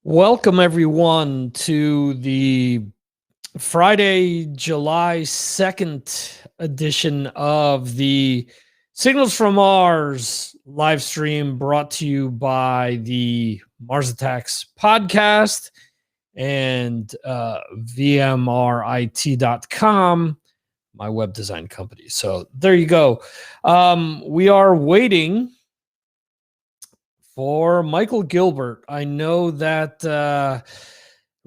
Welcome, everyone, to the Friday, July 2nd edition of the Signals from Mars live stream brought to you by the Mars Attacks podcast and VMRIT.com, my web design company. So there you go. We are waiting for Michael Gilbert. I know that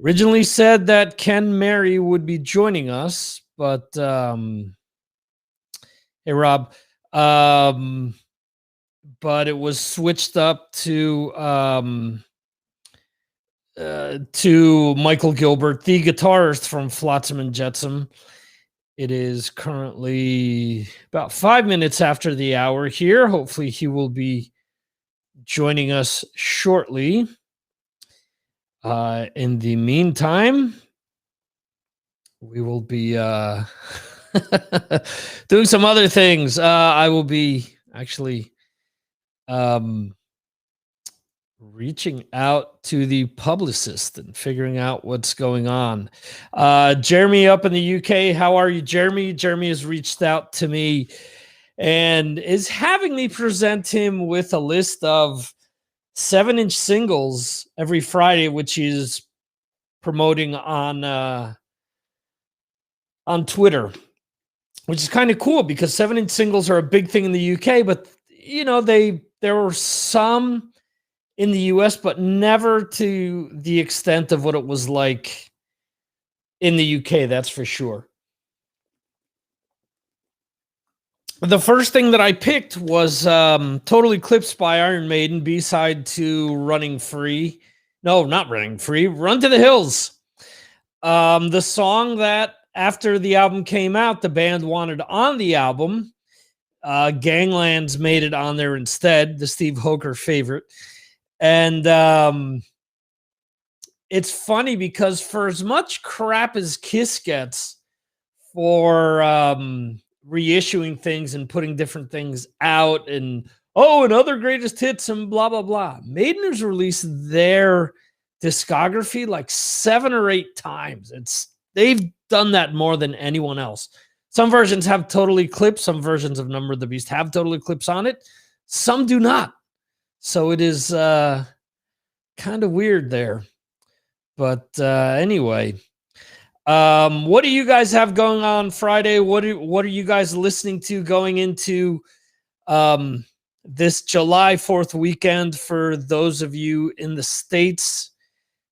originally said that Ken Mary would be joining us, but hey, Rob, but it was switched up to Michael Gilbert, the guitarist from Flotsam and Jetsam. It is currently about 5 minutes after the hour here. Hopefully he will be joining us shortly. In the meantime, we will be doing some other things. I will be actually reaching out to the publicist and figuring out what's going on. Jeremy up in the UK, how are you, Jeremy? Jeremy has reached out to me and is having me present him with a list of 7-inch singles every Friday, which he's promoting on Twitter, which is kind of cool because 7-inch singles are a big thing in the UK, but you know, there were some in the US, but never to the extent of what it was like in the UK, that's for sure. The first thing that I picked was Total Eclipse by Iron Maiden, B-side to Running Free. No, not Running Free, Run to the Hills. The song that after the album came out, the band wanted on the album. Gangland's made it on there instead, the Steve Hoker favorite. And it's funny because for as much crap as Kiss gets for reissuing things and putting different things out and other greatest hits and blah blah blah, Maiden has released their discography like 7 or 8 times. They've done that more than anyone else. Some versions have Total Eclipse, some versions of Number of the Beast have Total Eclipse on it, some do not. So it is kind of weird there. But anyway, what do you guys have going on Friday? What are you guys listening to going into this July 4th weekend for those of you in the States?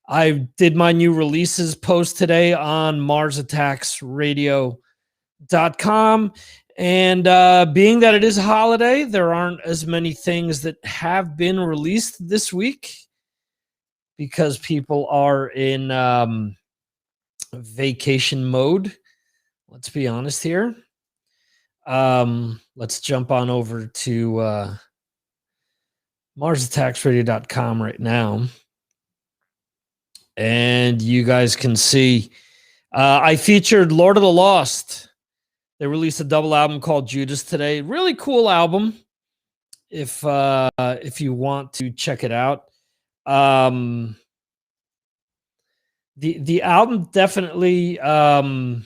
I did my new releases post today on MarsAttacksRadio.com. And being that it is a holiday, there aren't as many things that have been released this week because people are in vacation mode. Let's be honest here. Let's jump on over to MarsAttacksRadio.com right now. And you guys can see I featured Lord of the Lost. They released a double album called Judas today. Really cool album. If you want to check it out. The album definitely the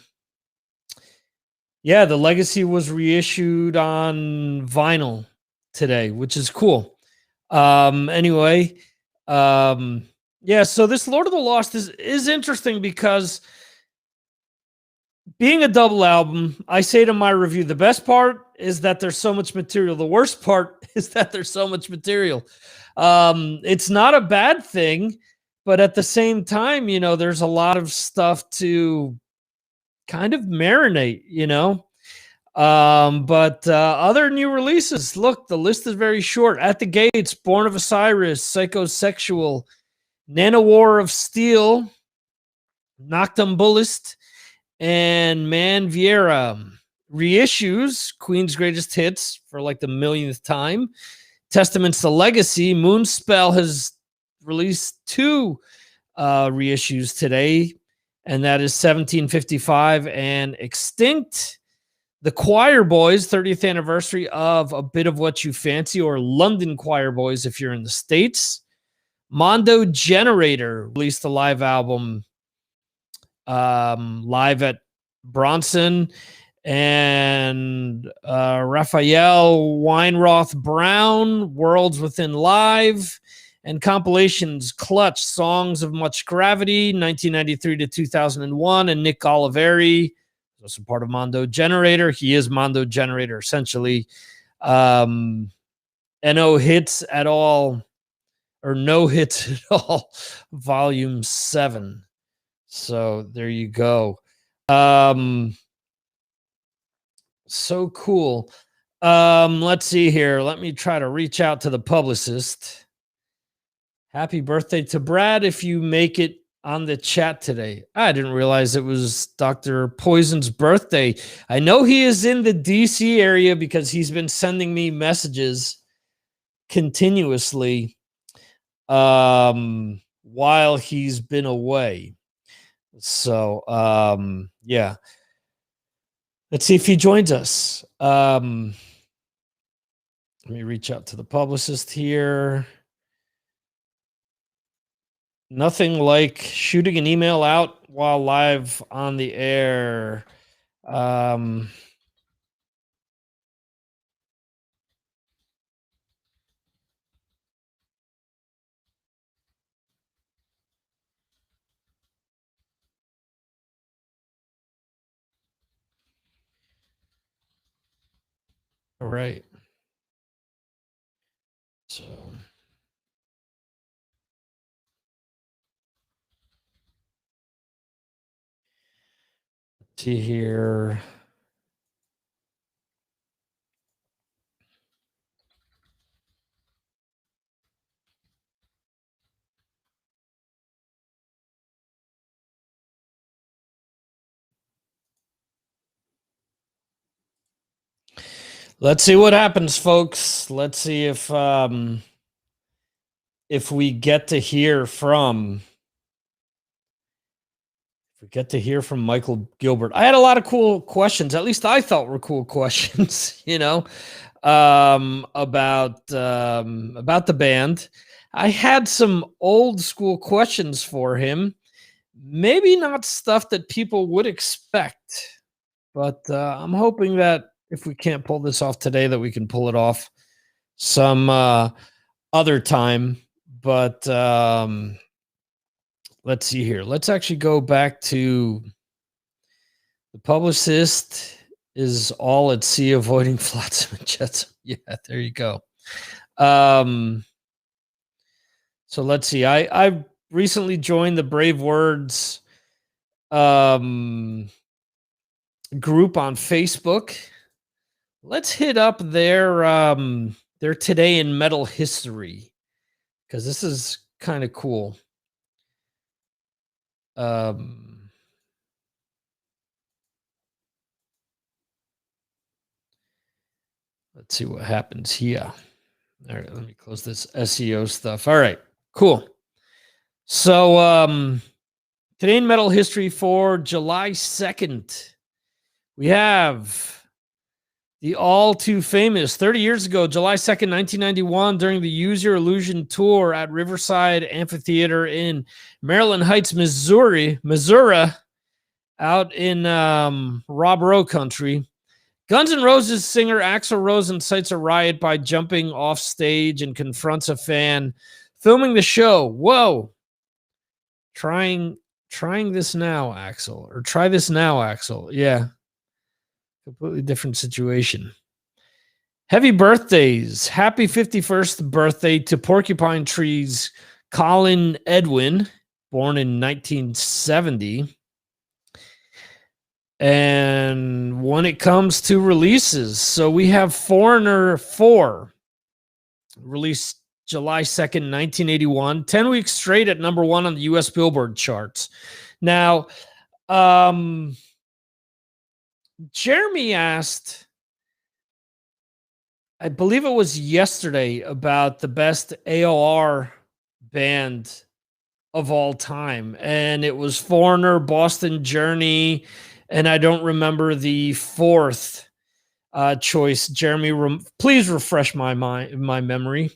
Legacy was reissued on vinyl today, which is cool. Anyway, so this Lord of the Lost is interesting because being a double album, I say to my review, the best part is that there's so much material. The worst part is that there's so much material. It's not a bad thing, but at the same time, you know, there's a lot of stuff to kind of marinate, you know. But other new releases, look, the list is very short. At the Gates, Born of Osiris, Psychosexual, Nanowar of Steel, Noctambulist, and Man Vieira. Reissues, Queen's Greatest Hits for like the millionth time. Testaments to Legacy, Moonspell has released 2 reissues today, and that is 1755 and Extinct. The Choir Boys, 30th anniversary of A Bit of What You Fancy, or London Choir Boys if you're in the States. Mondo Generator released a live album live at Bronson, and Raphael Weinroth Brown, Worlds Within Live, and compilations Clutch, Songs of Much Gravity, 1993 to 2001, and Nick Oliveri, also part of Mondo Generator. He is Mondo Generator, essentially. No Hits at All, or No Hits at All, Volume 7. So there you go. So cool. Let's see here. Let me try to reach out to the publicist. Happy birthday to Brad if you make it on the chat today. I didn't realize it was Dr. Poison's birthday. I know he is in the DC area because he's been sending me messages continuously while he's been away. So yeah, let's see if he joins us. Let me reach out to the publicist here. Nothing like shooting an email out while live on the air. All right. So let's see here. Let's see what happens, folks. Let's see if we get to hear from Michael Gilbert. I had a lot of cool questions. At least I thought were cool questions, about the band. I had some old school questions for him. Maybe not stuff that people would expect, but I'm hoping that if we can't pull this off today, that we can pull it off some other time. But let's see here. Let's actually go back to the publicist is all at sea avoiding flotsam and jetsam. Yeah, there you go. So let's see. I recently joined the Brave Words group on Facebook. Let's hit up their Today in Metal History, because this is kind of cool. Let's see what happens here. All right, let me close this SEO stuff. All right, cool. So Today in Metal History for July 2nd, we have the all too famous 30 years ago, July 2nd, 1991, during the Use Your Illusion tour at Riverside Amphitheater in Maryland Heights, Missouri, out in Rob Rowe country. Guns N' Roses singer Axl Rose incites a riot by jumping off stage and confronts a fan filming the show. Whoa. Trying this now, Axl. Or try this now, Axl. Yeah. Completely different situation. Heavy birthdays. Happy 51st birthday to Porcupine Tree's Colin Edwin, born in 1970. And when it comes to releases, so we have Foreigner 4, released July 2nd, 1981, 10 weeks straight at number 1 on the U.S. Billboard charts. Now, Jeremy asked, I believe it was yesterday, about the best AOR band of all time. And it was Foreigner, Boston Journey, and I don't remember the fourth choice. Jeremy, please refresh my memory.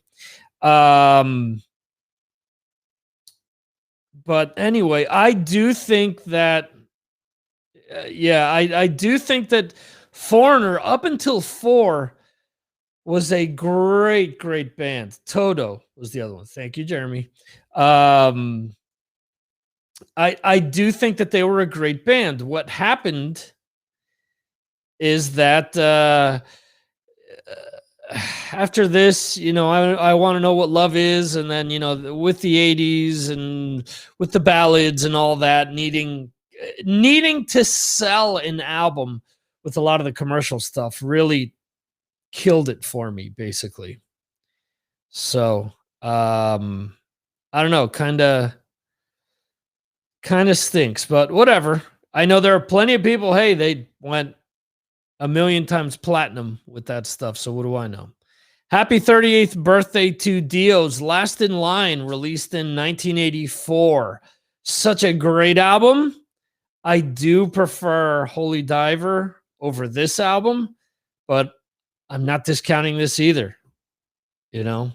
But anyway, I do think that, I do think that Foreigner, up until 4, was a great, great band. Toto was the other one. Thank you, Jeremy. I do think that they were a great band. What happened is that after this, I want to know what love is, and then with the '80s and with the ballads and all that, needing to sell an album with a lot of the commercial stuff really killed it for me, basically. So I don't know, kind of stinks, but whatever. I know there are plenty of people, hey, they went a million times platinum with that stuff, so what do I know? Happy 38th birthday to Dio's Last in Line, released in 1984. Such a great album. I do prefer Holy Diver over this album, but I'm not discounting this either. Had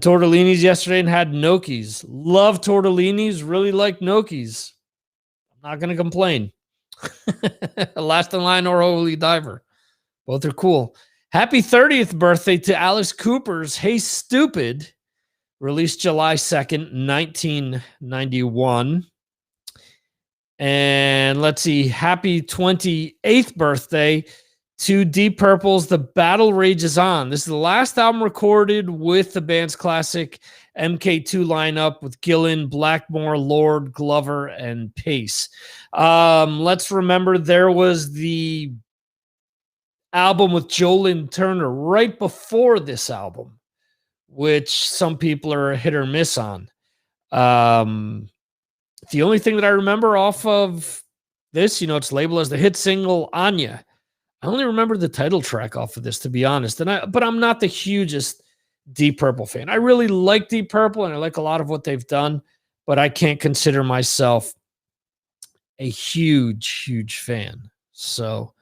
tortellinis yesterday and had gnocchis. Love tortellinis, really like gnocchis. I'm not going to complain. Last in Line or Holy Diver. Both are cool. Happy 30th birthday to Alice Cooper's Hey Stupid, released July 2nd, 1991. And let's see, happy 28th birthday to Deep Purple's The Battle Rages On. This is the last album recorded with the band's classic MK2 lineup with Gillan, Blackmore, Lord, Glover, and Pace. Let's remember there was the album with Jolyn Turner right before this album, which some people are hit or miss on. The only thing that I remember off of this, it's labeled as the hit single Anya. I only remember the title track off of this, to be honest. But I'm not the hugest Deep Purple fan. I really like Deep Purple, and I like a lot of what they've done, but I can't consider myself a huge, huge fan. So,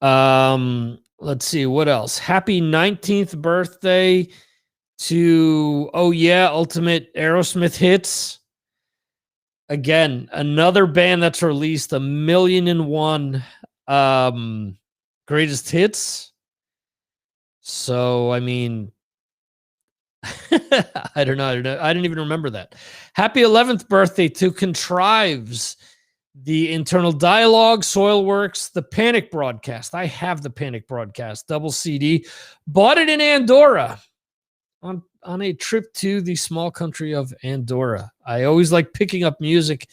let's see what else. Happy 19th birthday to Ultimate Aerosmith Hits. Again, another band that's released 1,000,001 greatest hits. So, I mean, I don't know. I didn't even remember that. Happy 11th birthday to Contrives, The Internal Dialogue, Soilworks, The Panic Broadcast. I have The Panic Broadcast, double CD. Bought it in Andorra on a trip to the small country of Andorra. I always like picking up music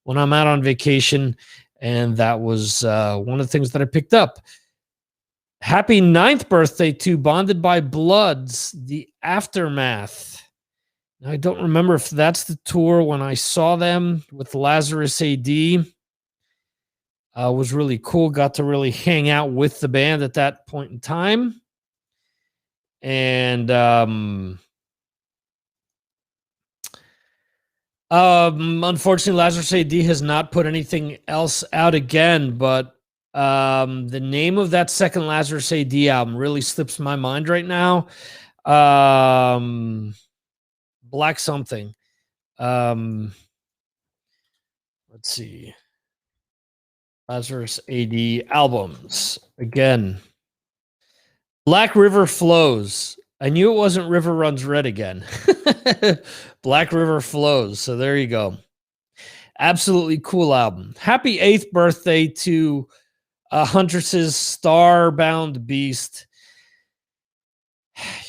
when I'm out on vacation, and that was one of the things that I picked up. Happy 9th birthday to Bonded by Bloods, The Aftermath. Now, I don't remember if that's the tour when I saw them with Lazarus AD. Was really cool. Got to really hang out with the band at that point in time. And unfortunately, Lazarus AD has not put anything else out again, but the name of that second Lazarus AD album really slips my mind right now. Black something. Let's see. Lazarus AD albums again. Black River Flows. I knew it wasn't River Runs Red again. Black River Flows. So there you go. Absolutely cool album. Happy 8th birthday to Huntress's Starbound Beast.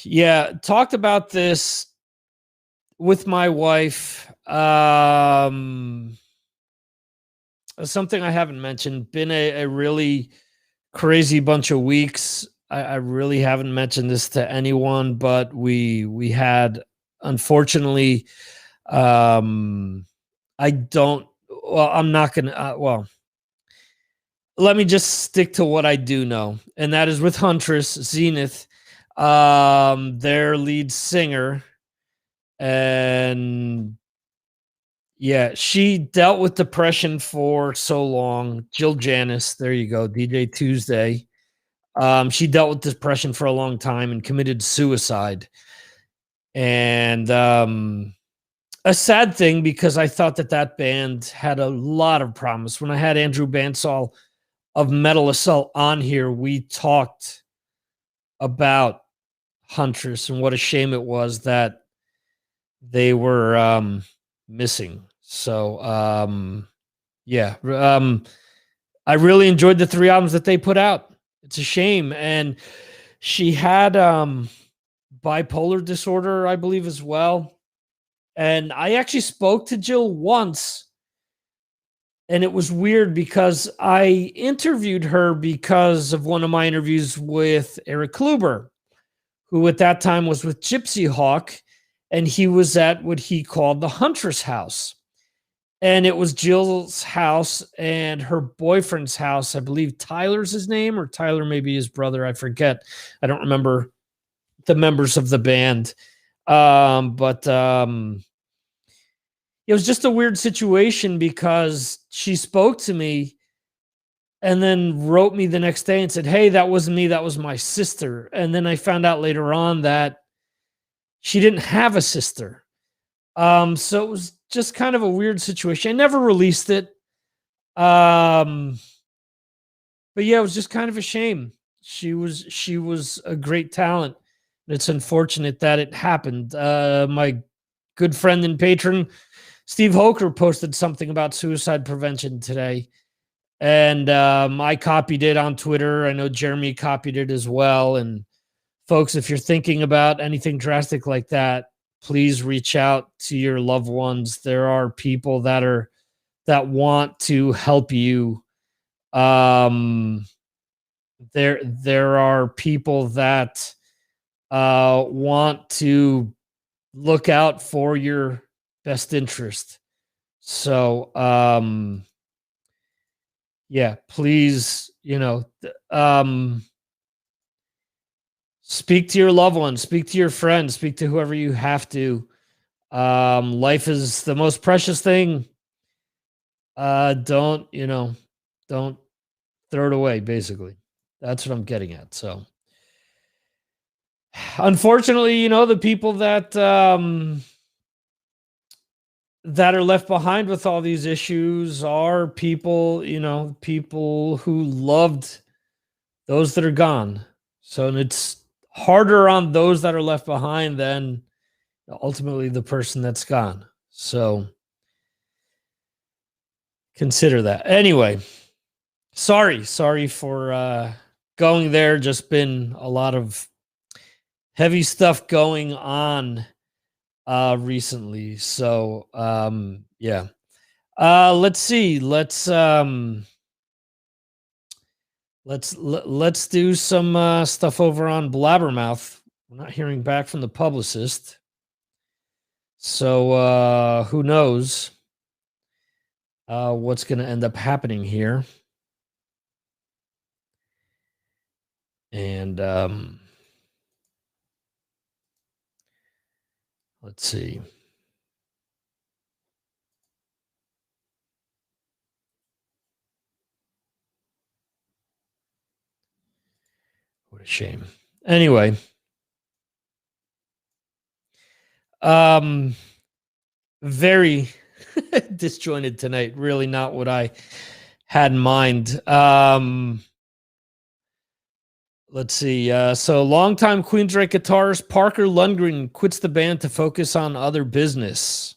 Yeah, talked about this with my wife. Something I haven't mentioned. Been a really crazy bunch of weeks. I really haven't mentioned this to anyone, but we had, unfortunately, I'm not going to, let me just stick to what I do know. And that is with Huntress, Zenith, their lead singer. And yeah, she dealt with depression for so long. Jill Janis, there you go, DJ Tuesday. She dealt with depression for a long time and committed suicide. And a sad thing because I thought that band had a lot of promise. When I had Andrew Bansall of Metal Assault on here, we talked about Huntress and what a shame it was that they were missing. So yeah, I really enjoyed the 3 albums that they put out. It's a shame. And she had bipolar disorder, I believe, as well. And I actually spoke to Jill once, and it was weird because I interviewed her because of one of my interviews with Eric Kluber, who at that time was with Gypsy Hawk, and he was at what he called the Huntress house. And it was Jill's house and her boyfriend's house. I believe Tyler's his name, or Tyler maybe his brother. I forget. I don't remember the members of the band. But it was just a weird situation because she spoke to me and then wrote me the next day and said, "Hey, that wasn't me. That was my sister." And then I found out later on that she didn't have a sister. So it was just kind of a weird situation. I never released it. But yeah, it was just kind of a shame. She was a great talent. It's unfortunate that it happened. My good friend and patron, Steve Hoker, posted something about suicide prevention today. And I copied it on Twitter. I know Jeremy copied it as well. And folks, if you're thinking about anything drastic like that, please reach out to your loved ones. There are people that want to help you. There are people that want to look out for your best interest. So yeah, please, speak to your loved ones, speak to your friends, speak to whoever you have to. Life is the most precious thing. Don't throw it away, basically. That's what I'm getting at. So unfortunately, the people that that are left behind with all these issues are people, people who loved those that are gone. So, and it's harder on those that are left behind than ultimately the person that's gone. So consider that. Anyway, sorry for going there. Just been a lot of heavy stuff going on recently. So yeah. Let's see. Let's do some stuff over on Blabbermouth. We're not hearing back from the publicist. So who knows what's going to end up happening here. And let's see. What a shame. Anyway, very disjointed tonight. Really not what I had in mind. Let's see. So longtime Queensrÿche guitarist Parker Lundgren quits the band to focus on other business.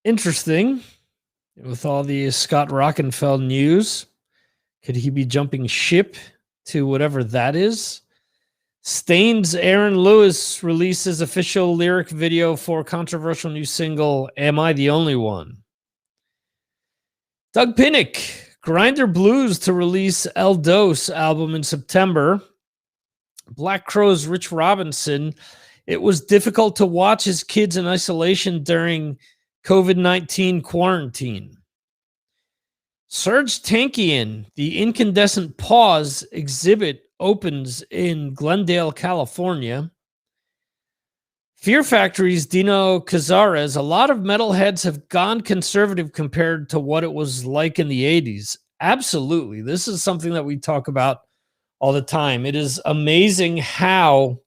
Interesting. With all the Scott Rockenfeld news, could he be jumping ship to whatever that is? Stain's Aaron Lewis releases official lyric video for controversial new single, Am I the Only One? Doug Pinnick, Grinder Blues to release El Dos album in September. Black Crowes Rich Robinson, it was difficult to watch his kids in isolation during COVID-19 quarantine. Serge Tankian, the Incandescent Paws exhibit opens in Glendale, California. Fear Factory's Dino Cazares, a lot of metalheads have gone conservative compared to what it was like in the 80s. Absolutely. This is something that we talk about all the time. It is amazing how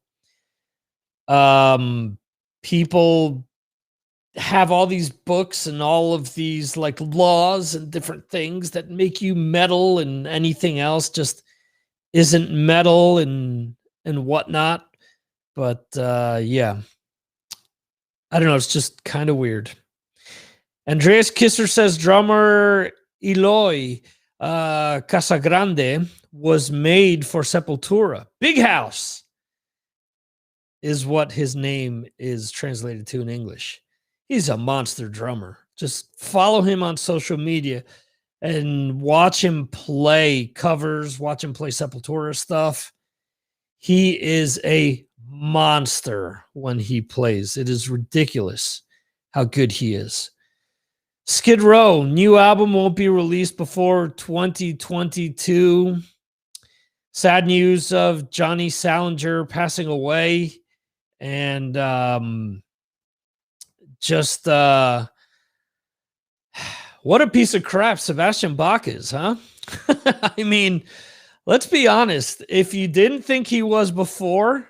people have all these books and all of these like laws and different things that make you metal, and anything else just isn't metal and whatnot. But yeah, I don't know. It's just kind of weird. Andreas Kisser says drummer Eloy Casagrande was made for Sepultura. Big House is what his name is translated to in English. He's a monster drummer. Just follow him on social media and watch him play covers, watch him play Sepultura stuff. He is a monster when he plays. It is ridiculous how good he is. Skid Row, new album won't be released before 2022. Sad news of Johnny Salinger passing away. And just what a piece of crap Sebastian Bach is, huh? I mean, let's be honest. If you didn't think he was before,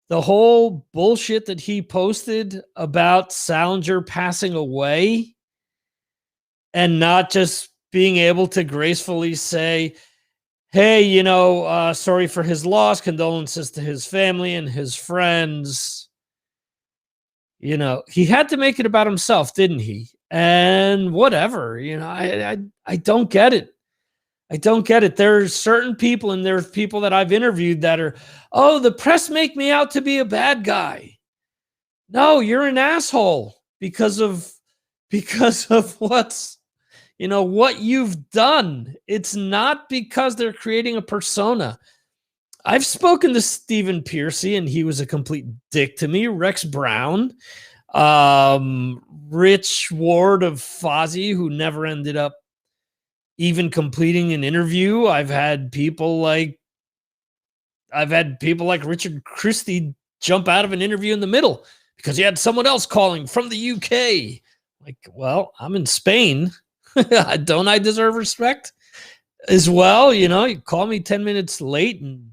the whole bullshit that he posted about Salinger passing away and not just being able to gracefully say, hey, sorry for his loss, condolences to his family and his friends. He had to make it about himself, didn't he? And whatever, I don't get it. I don't get it. There's certain people, and there's people that I've interviewed that are, oh, the press make me out to be a bad guy. No, you're an asshole because of what's, what you've done. It's not because they're creating a persona. I've spoken to Stephen Piercy, and he was a complete dick to me. Rex Brown, Rich Ward of Fozzy, who never ended up even completing an interview. I've had people like Richard Christie jump out of an interview in the middle because he had someone else calling from the UK. Like, well, I'm in Spain. Don't I deserve respect as well? You call me 10 minutes late and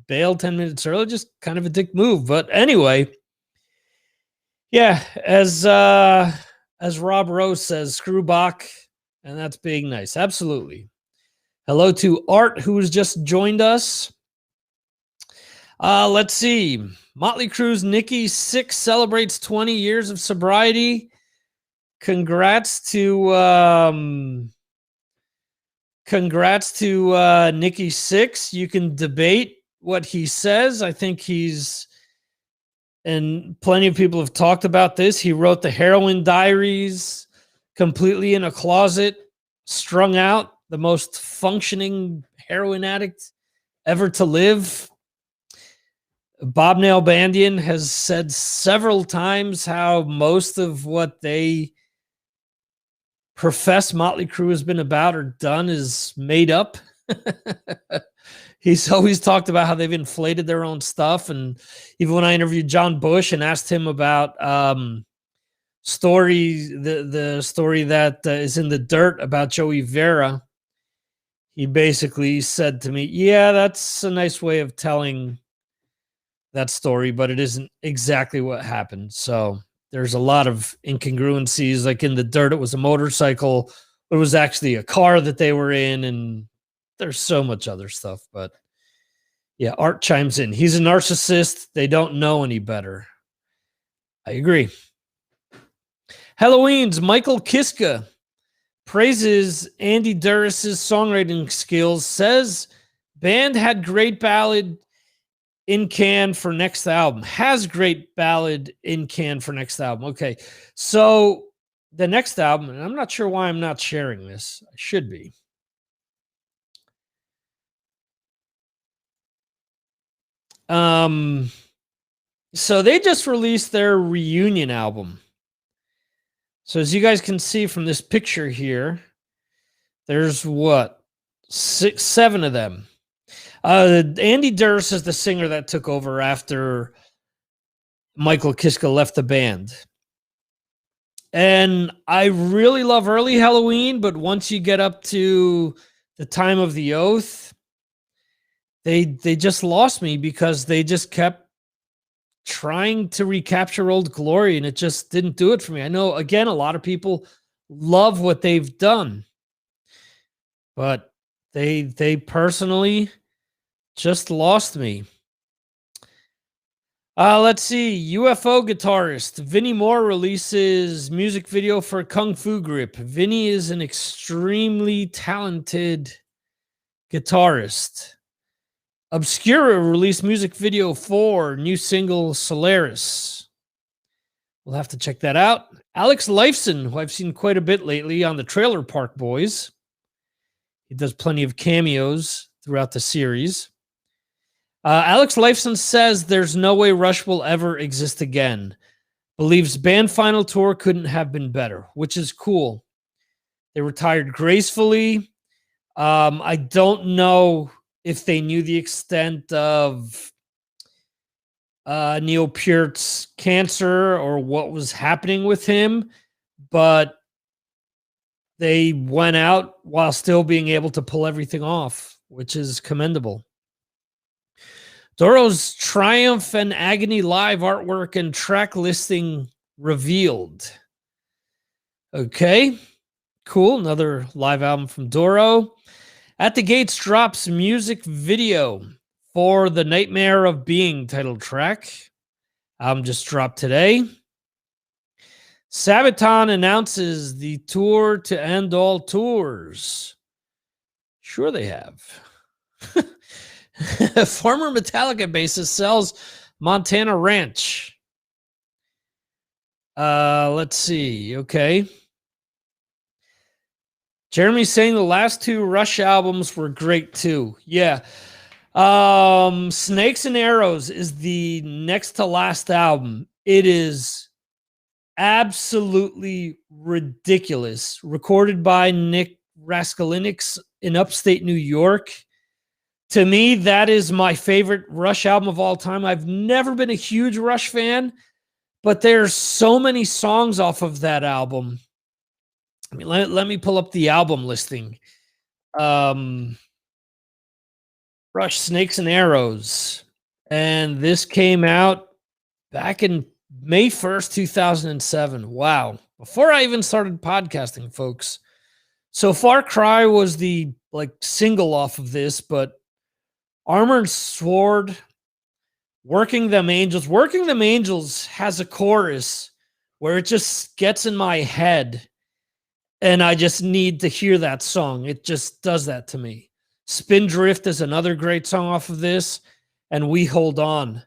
bail 10 minutes early, just kind of a dick move. But anyway, yeah, as Rob Rose says, screw Bach, and that's being nice. Absolutely. Hello to Art, who has just joined us. Let's see. Motley Crue's Nikki Sixx celebrates 20 years of sobriety. Congrats to Nikki Sixx. You can debate what he says. I think and plenty of people have talked about this. He wrote the Heroin Diaries completely in a closet, strung out, the most functioning heroin addict ever to live. Bob Nalbandian has said several times how most of what they profess Motley Crue has been about or done is made up. He's always talked about how they've inflated their own stuff. And even when I interviewed John Bush and asked him about the story that is in the dirt about Joey Vera, he basically said to me, yeah, that's a nice way of telling that story, but it isn't exactly what happened. So there's a lot of incongruencies. Like in the dirt, it was a motorcycle. It was actually a car that they were in, and there's so much other stuff. But yeah, Art chimes in. He's a narcissist. They don't know any better. I agree. Halloween's Michael Kiska praises Andy Duris's songwriting skills, says band had great ballad in can for next album. Has great ballad in can for next album. Okay, so the next album, and I'm not sure why I'm not sharing this. I should be. So they just released their reunion album. So as you guys can see from this picture here, there's what? 7 of them. Andy Duris is the singer that took over after Michael Kiska left the band. And I really love early Halloween, but once you get up to the Time of the Oath, they just lost me because they just kept trying to recapture old glory, and it just didn't do it for me. I know, again, a lot of people love what they've done, but they personally just lost me. Let's see. UFO guitarist Vinnie Moore releases music video for Kung Fu Grip. Vinnie is an extremely talented guitarist. Obscura released music video for new single Solaris. We'll have to check that out. Alex Lifeson, who I've seen quite a bit lately on the Trailer Park Boys. He does plenty of cameos throughout the series. Alex Lifeson says there's no way Rush will ever exist again. Believes band final tour couldn't have been better, which is cool. They retired gracefully. I don't know if they knew the extent of Neil Peart's cancer or what was happening with him, but they went out while still being able to pull everything off, which is commendable. Doro's Triumph and Agony live artwork and track listing revealed. Okay, cool. Another live album from Doro. At the Gates drops music video for the Nightmare of Being title track. Album just dropped today. Sabaton announces the tour to end all tours. Sure they have. Former Metallica bassist sells Montana Ranch. Let's see. Okay. Jeremy's saying the last two Rush albums were great too. Yeah. Snakes and Arrows is the next to last album. It is absolutely ridiculous. Recorded by Nick Raskulinecz in upstate New York. To me, that is my favorite Rush album of all time. I've never been a huge Rush fan, but there's so many songs off of that album. I mean, let me pull up the album listing. Rush, Snakes and Arrows. And this came out back in May 1st, 2007. Wow. Before I even started podcasting, folks. So Far Cry was the single off of this, but Armor and Sword, Working Them Angels. Working Them Angels has a chorus where it just gets in my head and I just need to hear that song. It just does that to me. Spindrift is another great song off of this, and We Hold On.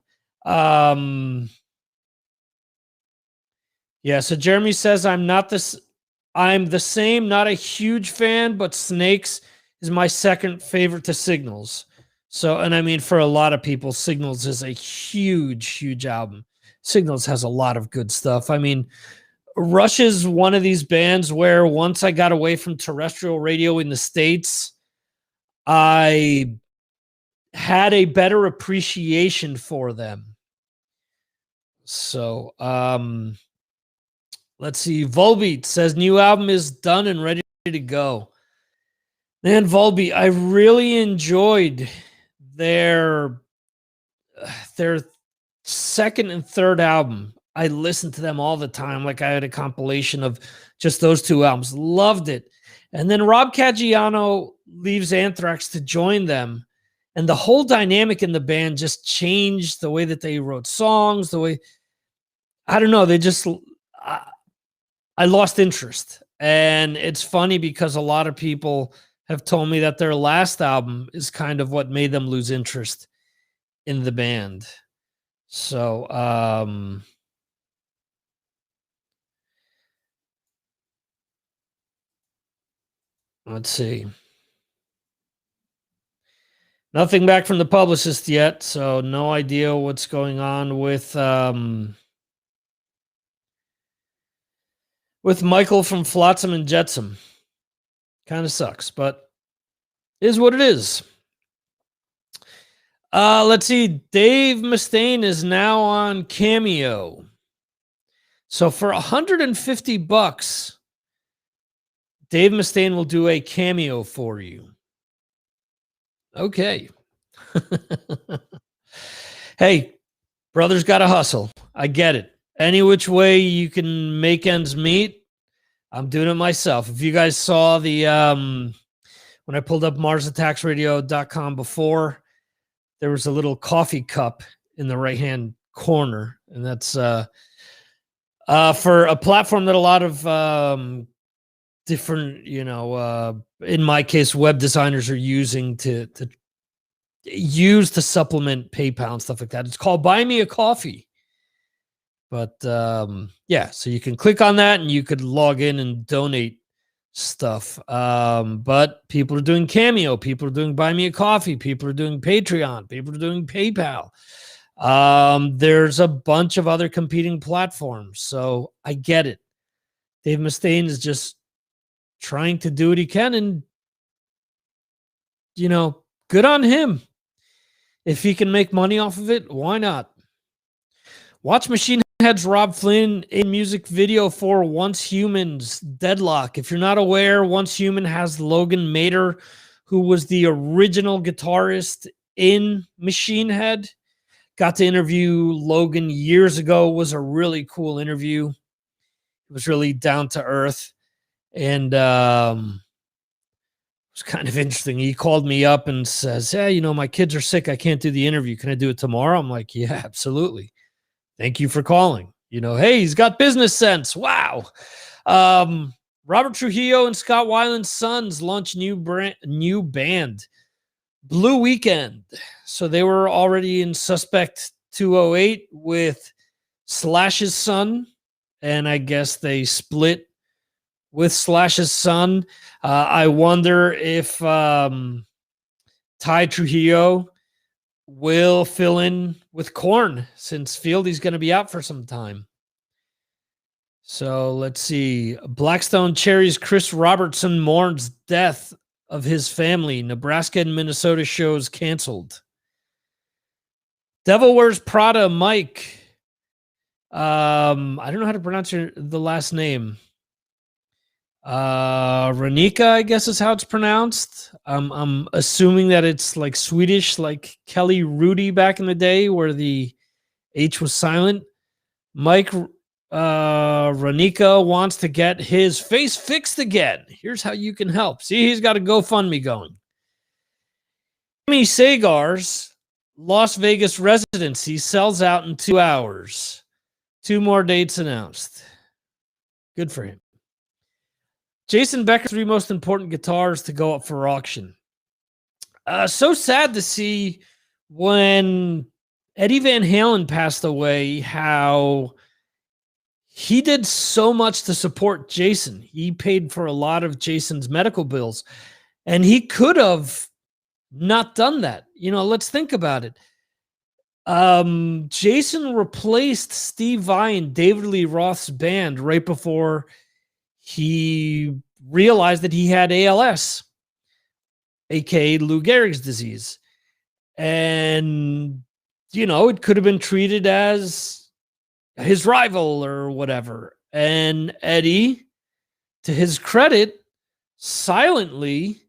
Yeah, so Jeremy says I'm the same, not a huge fan, but Snakes is my second favorite to Signals. So, and I mean, for a lot of people, Signals is a huge, huge album. Signals has a lot of good stuff. I mean, Rush is one of these bands where once I got away from terrestrial radio in the States, I had a better appreciation for them. So, let's see. Volbeat says new album is done and ready to go. Man, Volbeat, I really enjoyed their second and third album. I listened to them all the time. Like I had a compilation of just those two albums. Loved it. And then Rob Caggiano leaves Anthrax to join them. And the whole dynamic in the band just changed the way that they wrote songs, the way, I don't know, they just, I lost interest. And it's funny because a lot of people have told me that their last album is kind of what made them lose interest in the band. So, let's see. Nothing back from the publicist yet, so no idea what's going on with Michael from Flotsam and Jetsam. Kind of sucks, but is what it is. Let's see. Dave Mustaine is now on Cameo. So for $150, Dave Mustaine will do a cameo for you. Okay. Hey, Brothers got to hustle. I get it. Any which way you can make ends meet, I'm doing it myself. If you guys saw the when I pulled up MarsAttacksRadio.com before, there was a little coffee cup in the right-hand corner, and that's for a platform that a lot of different, in my case, web designers are using to use to supplement PayPal and stuff like that. It's called Buy Me a Coffee. But yeah, so you can click on that and you could log in and donate stuff. But people are doing Cameo, people are doing Buy Me a Coffee, people are doing Patreon, people are doing PayPal. There's a bunch of other competing platforms, so I get it. Dave Mustaine is just trying to do what he can, and good on him. If he can make money off of it, why not? Watch Machine Head's Rob Flynn in music video for Once Human's Deadlock. If you're not aware, Once Human has Logan Mader, who was the original guitarist in Machine Head. Got to interview Logan years ago. It was a really cool interview. It was really down to earth. And it was kind of interesting. He called me up and says, hey, my kids are sick. I can't do the interview. Can I do it tomorrow? I'm like, yeah, absolutely. Thank you for calling. Hey, he's got business sense. Wow. Robert Trujillo and Scott Weiland's sons launched new band, Blue Weekend. So they were already in Suspect 208 with Slash's son, and I guess they split with Slash's son. I wonder if Ty Trujillo will fill in with Korn, since Fieldy's going to be out for some time. So let's see. Blackstone Cherry's Chris Robertson mourns death of his family. Nebraska and Minnesota shows canceled. Devil Wears Prada Mike. I don't know how to pronounce the last name. Ranika, I guess is how it's pronounced. I'm assuming that it's like Swedish, like Kelly Rudy back in the day, where the H was silent. Mike Ranika wants to get his face fixed again. Here's how you can help. See, he's got a GoFundMe going. Amy Sagar's Las Vegas residency sells out in 2 hours. 2 more dates announced. Good for him. Jason Becker's 3 most important guitars to go up for auction. So sad to see when Eddie Van Halen passed away, how he did so much to support Jason. He paid for a lot of Jason's medical bills, and he could have not done that. Let's think about it. Jason replaced Steve Vai and David Lee Roth's band right before he realized that he had ALS, aka Lou Gehrig's disease. And, it could have been treated as his rival or whatever. And Eddie, to his credit, silently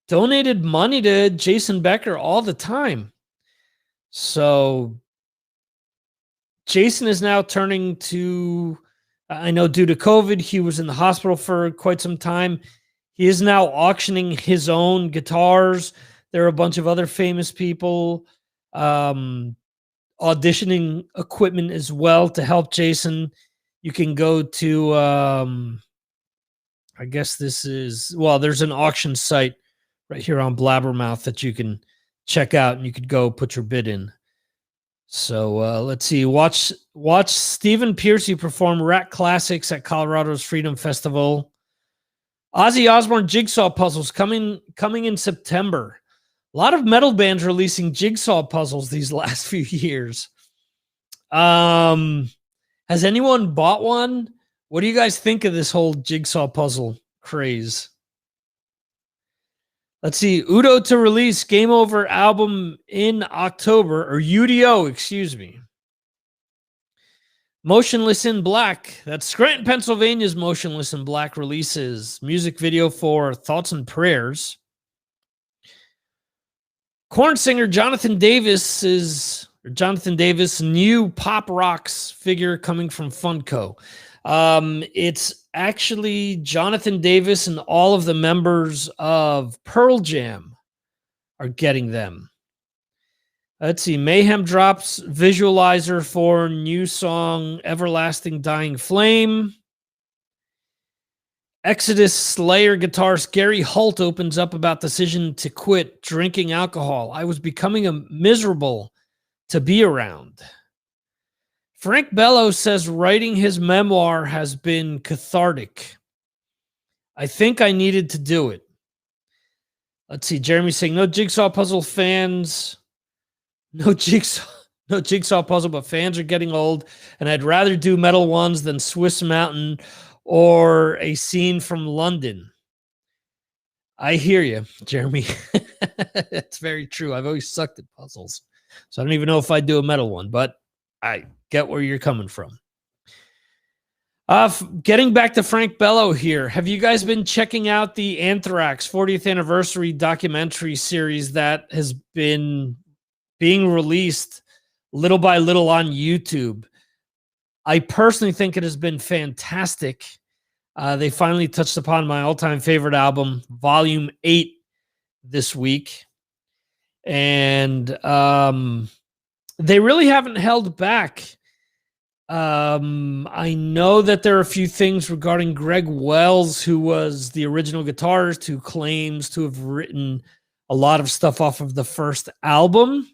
donated money to Jason Becker all the time. So Jason is now turning to, I know due to COVID, he was in the hospital for quite some time. He is now auctioning his own guitars. There are a bunch of other famous people auditioning equipment as well to help Jason. You can go to, I guess this is, there's an auction site right here on Blabbermouth that you can check out, and you could go put your bid in. So let's see. Watch Stephen Pearcy perform Rat Classics at Colorado's Freedom Festival. Ozzy Osbourne Jigsaw puzzles coming in September. A lot of metal bands releasing Jigsaw puzzles these last few years. Has anyone bought one? What do you guys think of this whole Jigsaw puzzle craze? Let's see. Udo to release Game Over album in October, or UDO, excuse me. Motionless in Black. That's Scranton, Pennsylvania's Motionless in Black releases music video for Thoughts and Prayers. Korn singer Jonathan Davis is Jonathan Davis, new pop rocks figure coming from Funko. It's actually Jonathan Davis and all of the members of Pearl Jam are getting them. Let's see. Mayhem drops visualizer for new song Everlasting Dying Flame. Exodus Slayer guitarist Gary Holt opens up about decision to quit drinking alcohol. I was becoming miserable to be around. Frank Bello says writing his memoir has been cathartic. I think I needed to do it. Let's see. Jeremy saying no Jigsaw puzzle fans. No Jigsaw puzzle, but fans are getting old, and I'd rather do metal ones than Swiss Mountain or a scene from London. I hear you, Jeremy. It's very true. I've always sucked at puzzles, so I don't even know if I'd do a metal one, but I get where you're coming from. Getting back to Frank Bello here. Have you guys been checking out the Anthrax 40th anniversary documentary series that has been being released little by little on YouTube? I personally think it has been fantastic. They finally touched upon my all-time favorite album, Volume 8, this week. And they really haven't held back. I know that there are a few things regarding Greg Wells, who was the original guitarist, who claims to have written a lot of stuff off of the first album.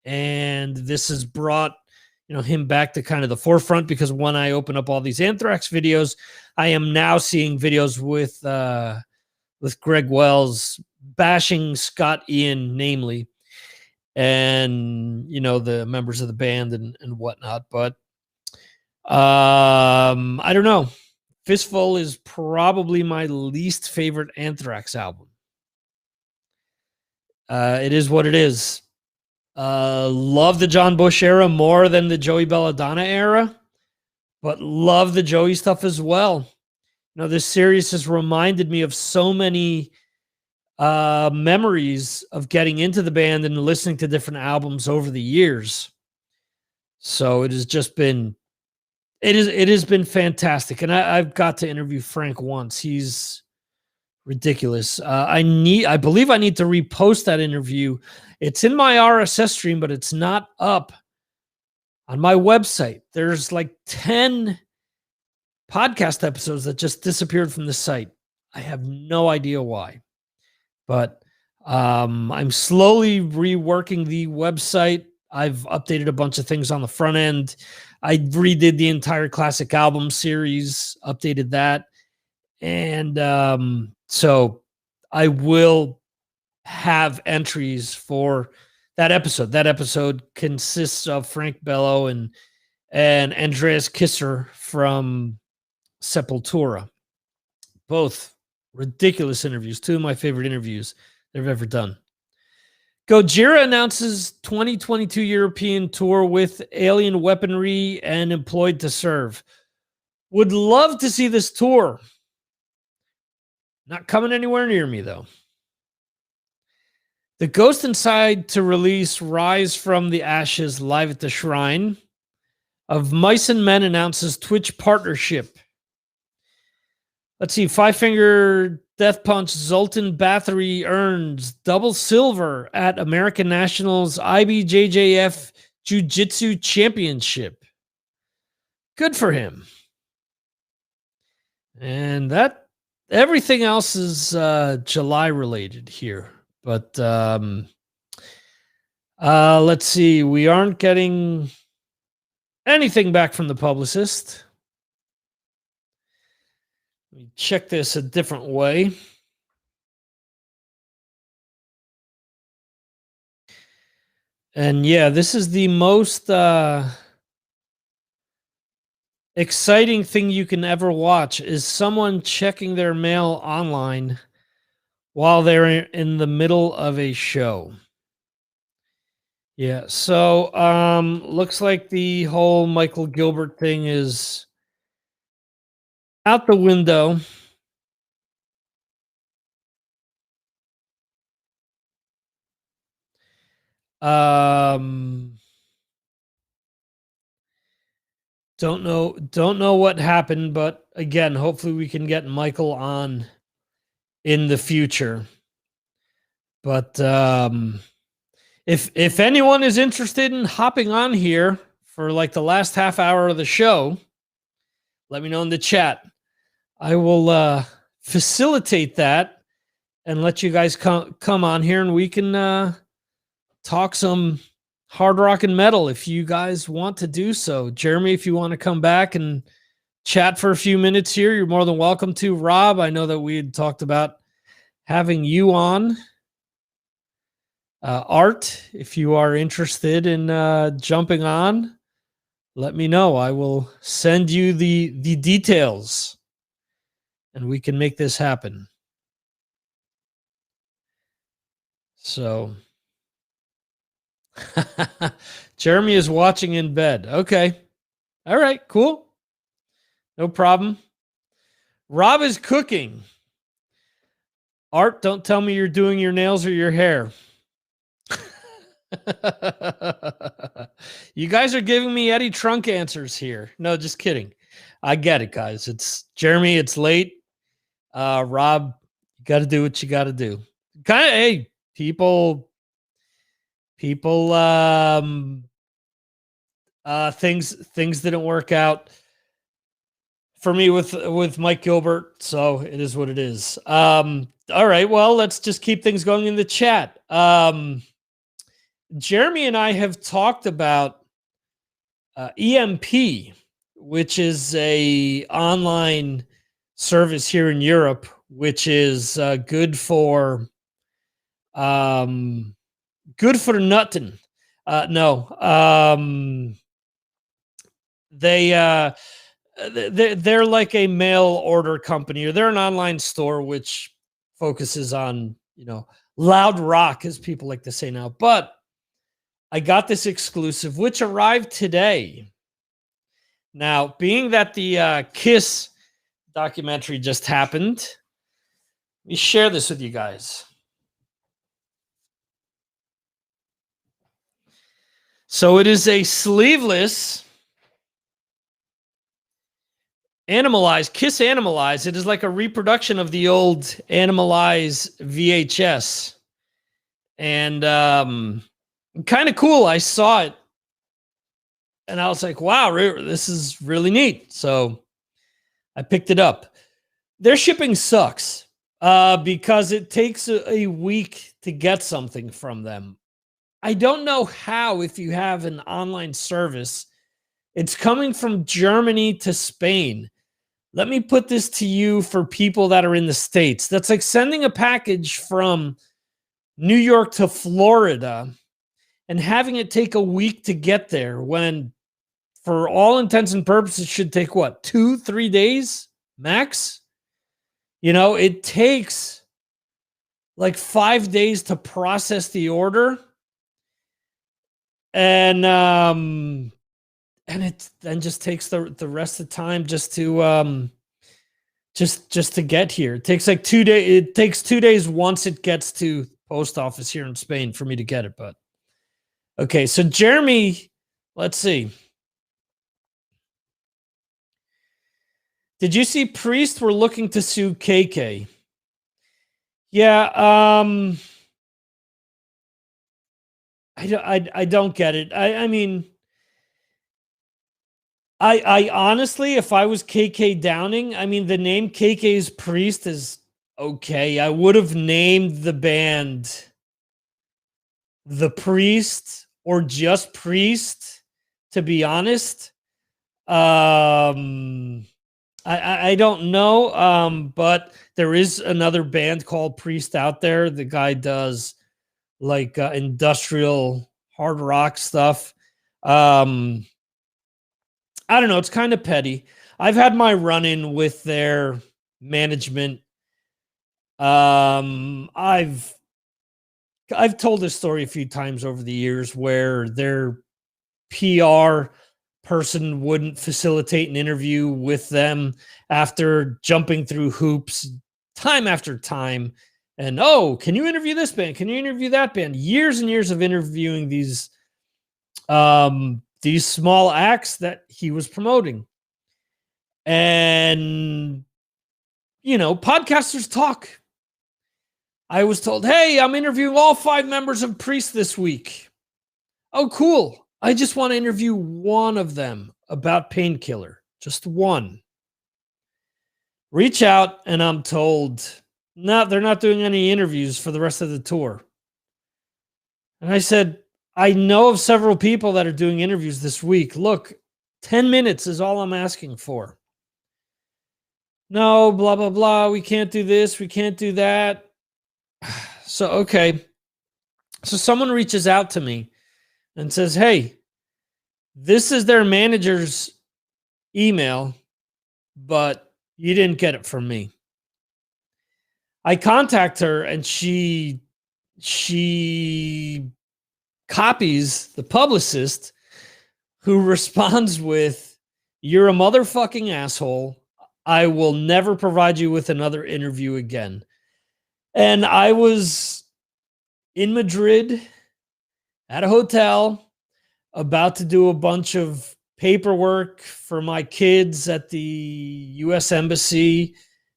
And this has brought, him back to kind of the forefront, because when I open up all these Anthrax videos, I am now seeing videos with Greg Wells bashing Scott Ian, namely, and the members of the band and whatnot. But I don't know. Fistful is probably my least favorite Anthrax album. It is what it is. Love the John Bush era more than the Joey Belladonna era, but love the Joey stuff as well. This series has reminded me of so many memories of getting into the band and listening to different albums over the years. So it has just been, it has been fantastic. And I've got to interview Frank once. He's ridiculous. I believe I need to repost that interview. It's in my RSS stream, but it's not up on my website. There's like 10 podcast episodes that just disappeared from the site. I have no idea why, but I'm slowly reworking the website. I've updated a bunch of things on the front end. I redid the entire classic album series, updated that. And so I will have entries for that episode. That episode consists of Frank Bello and Andreas Kisser from Sepultura. Both ridiculous interviews. Two of my favorite interviews they've ever done. Gojira announces 2022 European tour with Alien Weaponry and Employed to Serve. Would love to see this tour. Not coming anywhere near me, though. The Ghost Inside to release Rise from the Ashes live at the Shrine of Mice and Men announces Twitch partnership. Let's see. Five Finger Death Punch Zoltan Bathory earns double silver at American Nationals IBJJF Jiu-Jitsu Championship. Good for him. And that everything else is July related here. But let's see. We aren't getting anything back from the publicist. Let me check this a different way. And yeah, this is the most exciting thing you can ever watch, is someone checking their mail online while they're in the middle of a show. Yeah, so looks like the whole Michael Gilbert thing is out the window. Don't know what happened, but again, hopefully we can get Michael on in the future. But if anyone is interested in hopping on here for like the last half hour of the show, let me know in the chat. I will facilitate that and let you guys come on here, and we can talk some hard rock and metal if you guys want to do so. Jeremy, if you want to come back and chat for a few minutes here, you're more than welcome to. Rob, I know that we had talked about having you on. Art, if you are interested in jumping on, let me know. I will send you the details, and we can make this happen. So Jeremy is watching in bed. Okay. All right, cool. No problem. Rob is cooking. Art, don't tell me you're doing your nails or your hair. You guys are giving me Eddie Trunk answers here. No, just kidding. I get it, guys. It's Jeremy, it's late. Rob, you got to do what you got to do. Kind of, hey, people things didn't work out for me with Mike Gilbert, so it is what it is. All right, well, let's just keep things going in the chat. Jeremy and I have talked about EMP, which is a online service here in Europe, which is good for nothing. They're like a mail order company, or they're an online store which focuses on, loud rock, as people like to say now. But I got this exclusive, which arrived today. Now, being that the Kiss documentary just happened, let me share this with you guys. So it is a sleeveless Animalize, Kiss Animalize. It is like a reproduction of the old Animalize VHS. And kind of cool. I saw it and I was like, wow, this is really neat. So I picked it up. Their shipping sucks because it takes a week to get something from them. I don't know how, if you have an online service, it's coming from Germany to Spain. Let me put this to you for people that are in the States. That's like sending a package from New York to Florida and having it take a week to get there, when for all intents and purposes it should take what, 2-3 days max? It takes like 5 days to process the order. And it then just takes the rest of the time just to just to get here. It takes like 2 days. It takes 2 days once it gets to post office here in Spain for me to get it. But okay, so Jeremy, let's see. Did you see Priest were looking to sue KK? Yeah, I don't get it. I mean, I honestly, if I was KK Downing, I mean, the name KK's Priest is okay. I would have named the band The Priest or just Priest, to be honest. I don't know, but there is another band called Priest out there. The guy does like industrial hard rock stuff. I don't know. It's kind of petty. I've had my run-in with their management. I've told this story a few times over the years where their PR person wouldn't facilitate an interview with them after jumping through hoops time after time And, oh, can you interview this band? Can you interview that band? Years and years of interviewing these small acts that he was promoting. And, podcasters talk. I was told, hey, I'm interviewing all 5 members of Priest this week. Oh, cool. I just want to interview one of them about Painkiller. Just one. Reach out, and I'm told, no, they're not doing any interviews for the rest of the tour. And I said, I know of several people that are doing interviews this week. Look, 10 minutes is all I'm asking for. No, blah, blah, blah. We can't do this. We can't do that. So, okay. So someone reaches out to me and says, hey, this is their manager's email, but you didn't get it from me. I contact her, and she copies the publicist, who responds with, you're a motherfucking asshole. I will never provide you with another interview again. And I was in Madrid at a hotel, about to do a bunch of paperwork for my kids at the U.S. Embassy.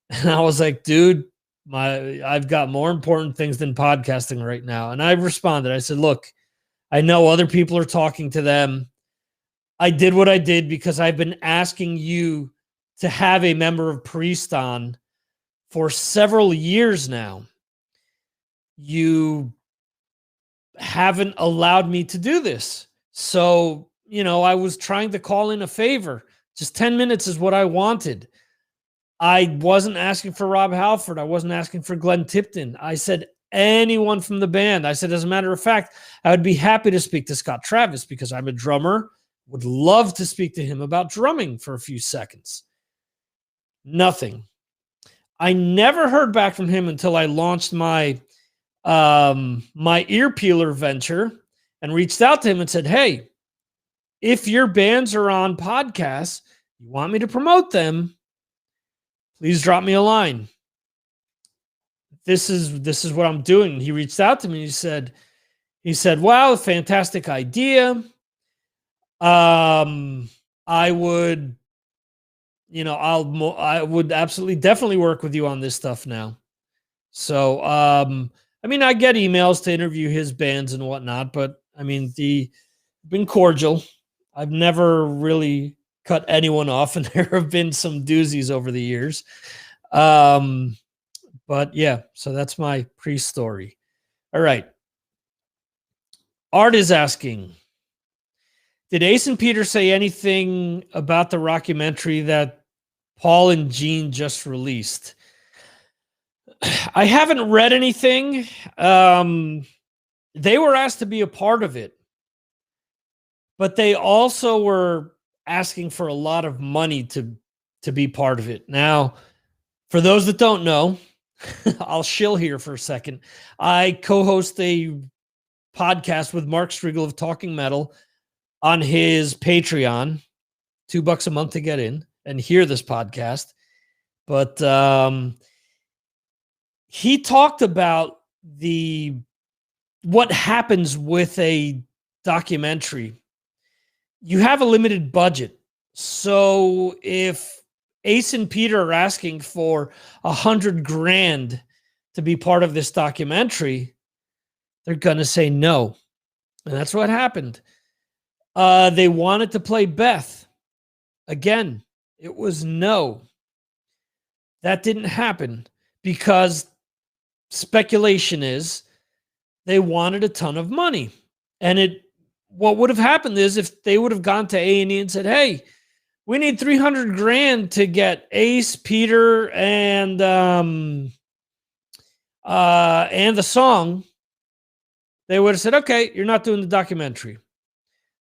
And I was like, dude, I've got more important things than podcasting right now. And I responded. I said, look, I know other people are talking to them. I did what I did because I've been asking you to have a member of Priest on for several years now. You haven't allowed me to do this. So, I was trying to call in a favor. Just 10 minutes is what I wanted. I wasn't asking for Rob Halford. I wasn't asking for Glenn Tipton. I said anyone from the band. I said, as a matter of fact, I would be happy to speak to Scott Travis because I'm a drummer. Would love to speak to him about drumming for a few seconds. Nothing. I never heard back from him until I launched my ear peeler venture and reached out to him and said, hey, if your bands are on podcasts, you want me to promote them, please drop me a line. This is what I'm doing. He reached out to me. He said, wow, fantastic idea. I would, I would absolutely definitely work with you on this stuff now. So, I get emails to interview his bands and whatnot, but been cordial. I've never really cut anyone off, and there have been some doozies over the years. But yeah, so that's my Priest story. All right. Art is asking, did Ace and Peter say anything about the rockumentary that Paul and Gene just released? I haven't read anything. They were asked to be a part of it, but they also were asking for a lot of money to be part of it. Now, for those that don't know, I'll shill here for a second. I co-host a podcast with Mark Striegel of Talking Metal on his Patreon, $2 a month to get in and hear this podcast. But he talked about what happens with a documentary. You have a limited budget. So if Ace and Peter are asking for $100,000 to be part of this documentary, they're going to say no. And that's what happened. They wanted to play Beth. Again, it was no. That didn't happen because speculation is they wanted a ton of money. And what would have happened is if they would have gone to A&E and said, hey, we need $300,000 to get Ace, Peter, and the song, they would have said, okay, you're not doing the documentary.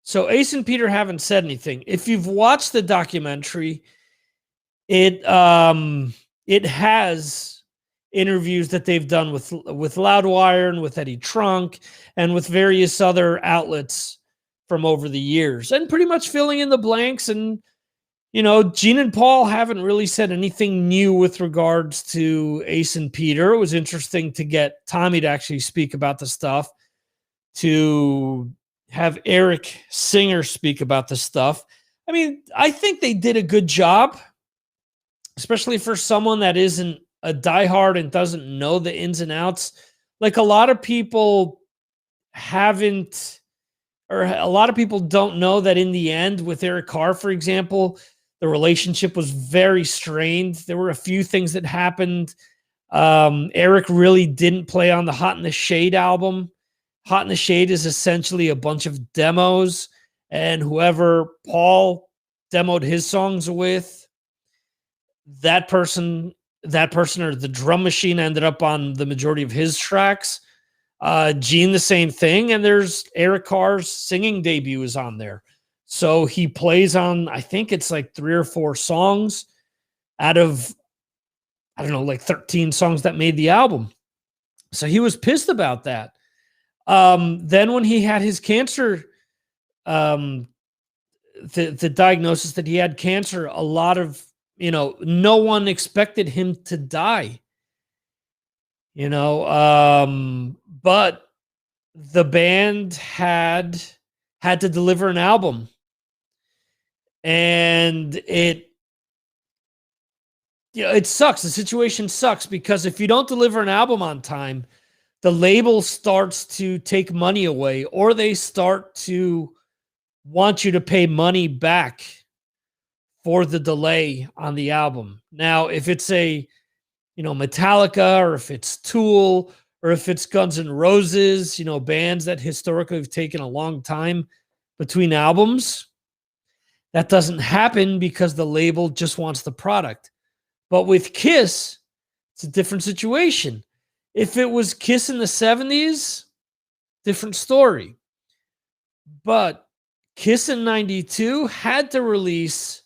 So Ace and Peter haven't said anything. If you've watched the documentary, it has interviews that they've done with Loudwire and with Eddie Trunk and with various other outlets from over the years, and pretty much filling in the blanks and Gene and Paul haven't really said anything new with regards to Ace and Peter. It was interesting to get Tommy to actually speak about the stuff, to have Eric Singer speak about the stuff. I mean, I think they did a good job, especially for someone that isn't a diehard and doesn't know the ins and outs. Like a lot of people haven't, or a lot of people don't know that in the end, with Eric Carr, for example, the relationship was very strained. There were a few things that happened. Eric really didn't play on the Hot in the Shade album. Hot in the Shade is essentially a bunch of demos, and whoever Paul demoed his songs with, that person or the drum machine ended up on the majority of his tracks. Gene, the same thing. And there's Eric Carr's singing debut is on there. So he plays on, I think it's like 3 or 4 songs out of, I don't know, like 13 songs that made the album. So he was pissed about that. Then when he had his cancer, the diagnosis that he had cancer, a lot of, no one expected him to die. But the band had to deliver an album, and it sucks. The situation sucks because if you don't deliver an album on time, the label starts to take money away, or they start to want you to pay money back for the delay on the album. Now, if it's a Metallica, or if it's Tool, or if it's Guns N' Roses, bands that historically have taken a long time between albums, that doesn't happen because the label just wants the product. But with Kiss, it's a different situation. If it was Kiss in the 70s, different story. But Kiss in 92 had to release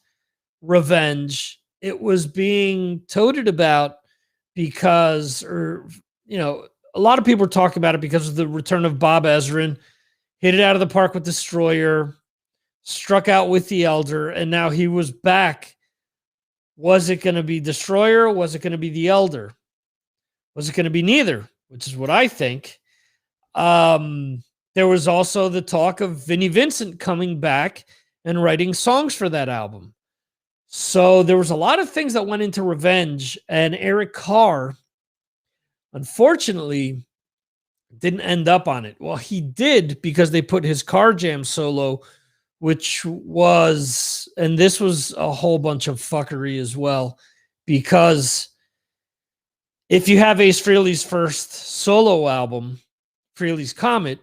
Revenge. It was being toted about because, a lot of people were talking about it because of the return of Bob Ezrin, hit it out of the park with Destroyer, struck out with The Elder, and now he was back. Was it going to be Destroyer? Or was it going to be The Elder? Was it going to be neither? Which is what I think. There was also the talk of Vinnie Vincent coming back and writing songs for that album. So there was a lot of things that went into Revenge, and Eric Carr, unfortunately, didn't end up on it. Well, he did because they put his Car Jam solo, which was, and this was a whole bunch of fuckery as well, because if you have Ace Frehley's first solo album, Frehley's Comet,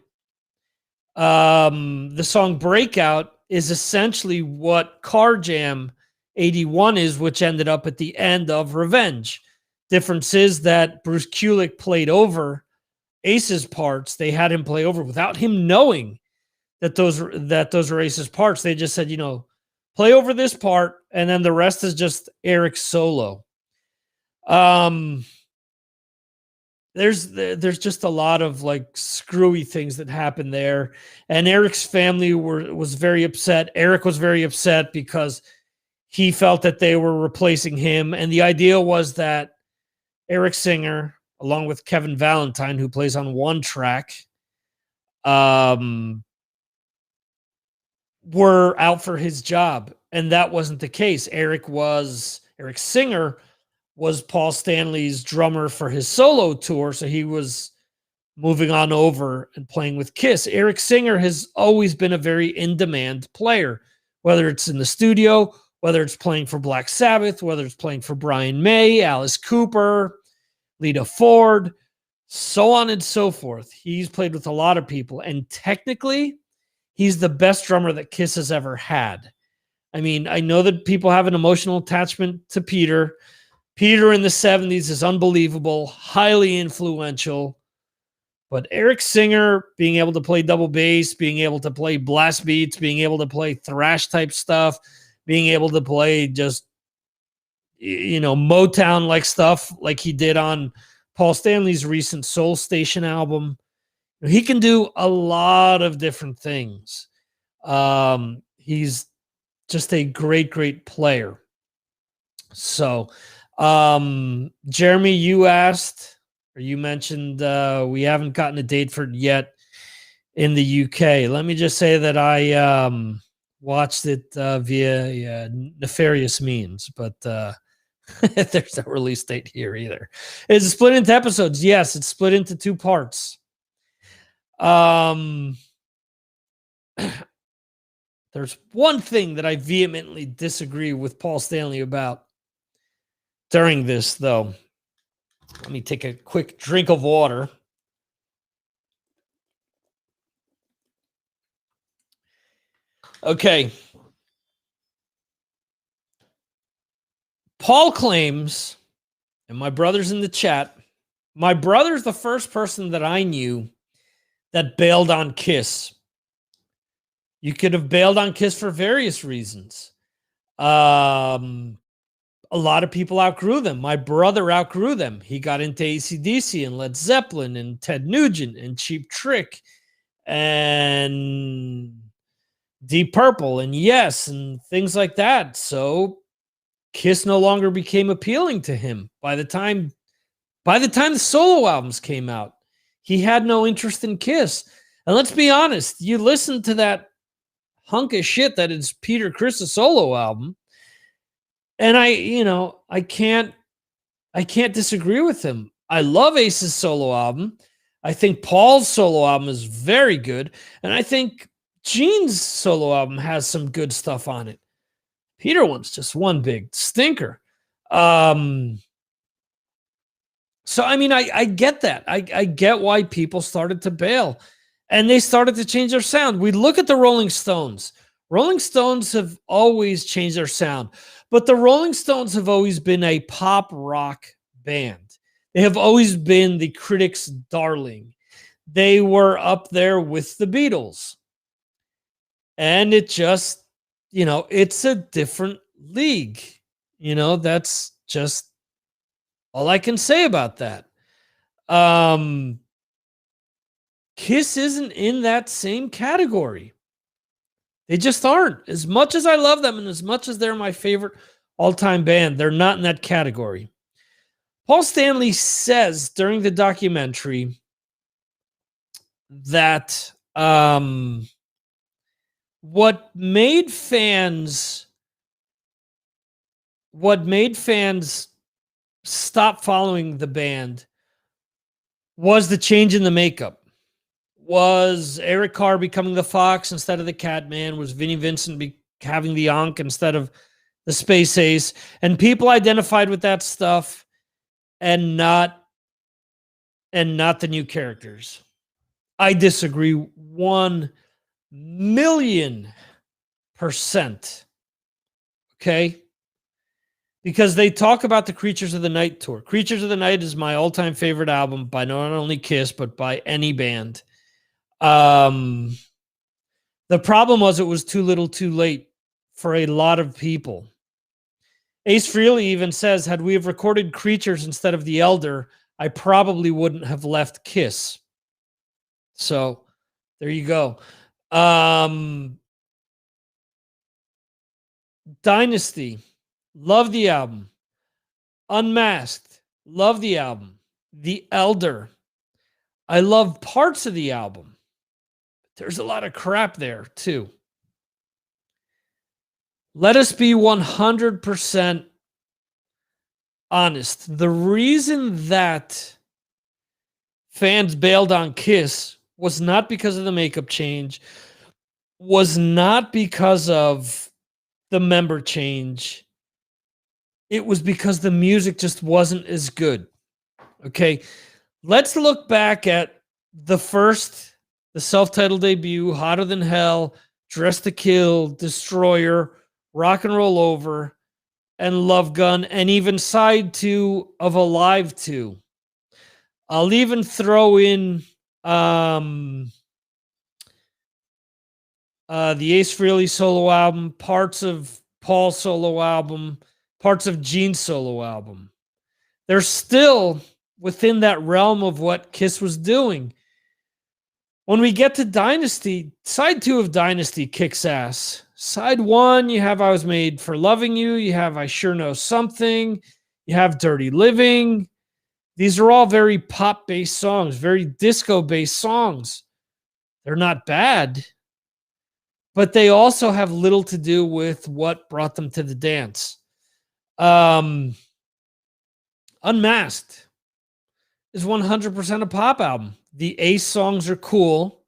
the song Breakout is essentially what Car Jam 81 is, which ended up at the end of Revenge. Difference is that Bruce Kulick played over Ace's parts. They had him play over without him knowing that those were Ace's parts. They just said, play over this part, and then the rest is just Eric's solo. There's just a lot of like screwy things that happened there, and Eric's family was very upset. Eric was very upset because he felt that they were replacing him, and the idea was that Eric Singer, along with Kevin Valentine, who plays on one track, were out for his job, and that wasn't the case. Eric Singer was Paul Stanley's drummer for his solo tour, so he was moving on over and playing with Kiss. Eric Singer has always been a very in-demand player, whether it's in the studio, whether it's playing for Black Sabbath, whether it's playing for Brian May, Alice Cooper, Lita Ford, so on and so forth. He's played with a lot of people, and technically, he's the best drummer that Kiss has ever had. I mean, I know that people have an emotional attachment to Peter. Peter in the 70s is unbelievable, highly influential. But Eric Singer, being able to play double bass, being able to play blast beats, being able to play thrash type stuff, being able to play just, Motown like stuff like he did on Paul Stanley's recent Soul Station album. He can do a lot of different things. He's just a great, great player. So, Jeremy, you asked, or you mentioned, we haven't gotten a date for it yet in the UK. Let me just say that I watched it via nefarious means, but there's no release date here either. Is it split into episodes? Yes, it's split into 2 parts. There's one thing that I vehemently disagree with Paul Stanley about during this, though. Let me take a quick drink of water. Okay. Paul claims, and my brother's in the chat, my brother's the first person that I knew that bailed on Kiss. You could have bailed on Kiss for various reasons. A lot of people outgrew them. My brother outgrew them. He got into AC/DC and Led Zeppelin and Ted Nugent and Cheap Trick and Deep Purple and Yes and things like that. So Kiss no longer became appealing to him. By the time the solo albums came out, he had no interest in Kiss. And let's be honest, you listen to that hunk of shit that is Peter Criss' solo album, and I can't disagree with him. I love Ace's solo album. I think Paul's solo album is very good, and I think Gene's solo album has some good stuff on it. Peter one's just one big stinker. So, I mean, I get that. I get why people started to bail, and they started to change their sound. We look at the Rolling Stones. Rolling Stones have always changed their sound, but the Rolling Stones have always been a pop rock band. They have always been the critics' darling. They were up there with the Beatles. And it just, it's a different league. That's just all I can say about that. Kiss isn't in that same category. They just aren't. As much as I love them and as much as they're my favorite all-time band, they're not in that category. Paul Stanley says during the documentary that what made fans stop following the band was the change in the makeup. Was Eric Carr becoming the Fox instead of the Catman? Was Vinnie Vincent having the Ankh instead of the Space Ace? And people identified with that stuff and not the new characters. I disagree 1,000,000%. Okay? Because they talk about the Creatures of the Night tour. Creatures of the Night is my all-time favorite album by not only Kiss, but by any band. The problem was it was too little too late for a lot of people. Ace Frehley even says, had we have recorded Creatures instead of The Elder, I probably wouldn't have left Kiss. So there you go. Dynasty, love the album. Unmasked, love the album. The Elder, I love parts of the album. There's a lot of crap there too. Let us be 100% honest. The reason that fans bailed on Kiss was not because of the makeup change, was not because of the member change. It was because the music just wasn't as good. Okay, let's look back at the self-titled debut, Hotter Than Hell, Dress to Kill, Destroyer, Rock and Roll Over, and Love Gun, and even side 2 of Alive 2. I'll even throw in the Ace Frehley solo album, parts of Paul's solo album, parts of Gene's solo album. They're still within that realm of what Kiss was doing. When we get to Dynasty, side 2 of Dynasty kicks ass. Side one, you have I Was Made for Loving You. You have I Sure Know Something. You have Dirty Living. These are all very pop-based songs, very disco-based songs. They're not bad, but they also have little to do with what brought them to the dance. Unmasked is 100% a pop album. The Ace songs are cool.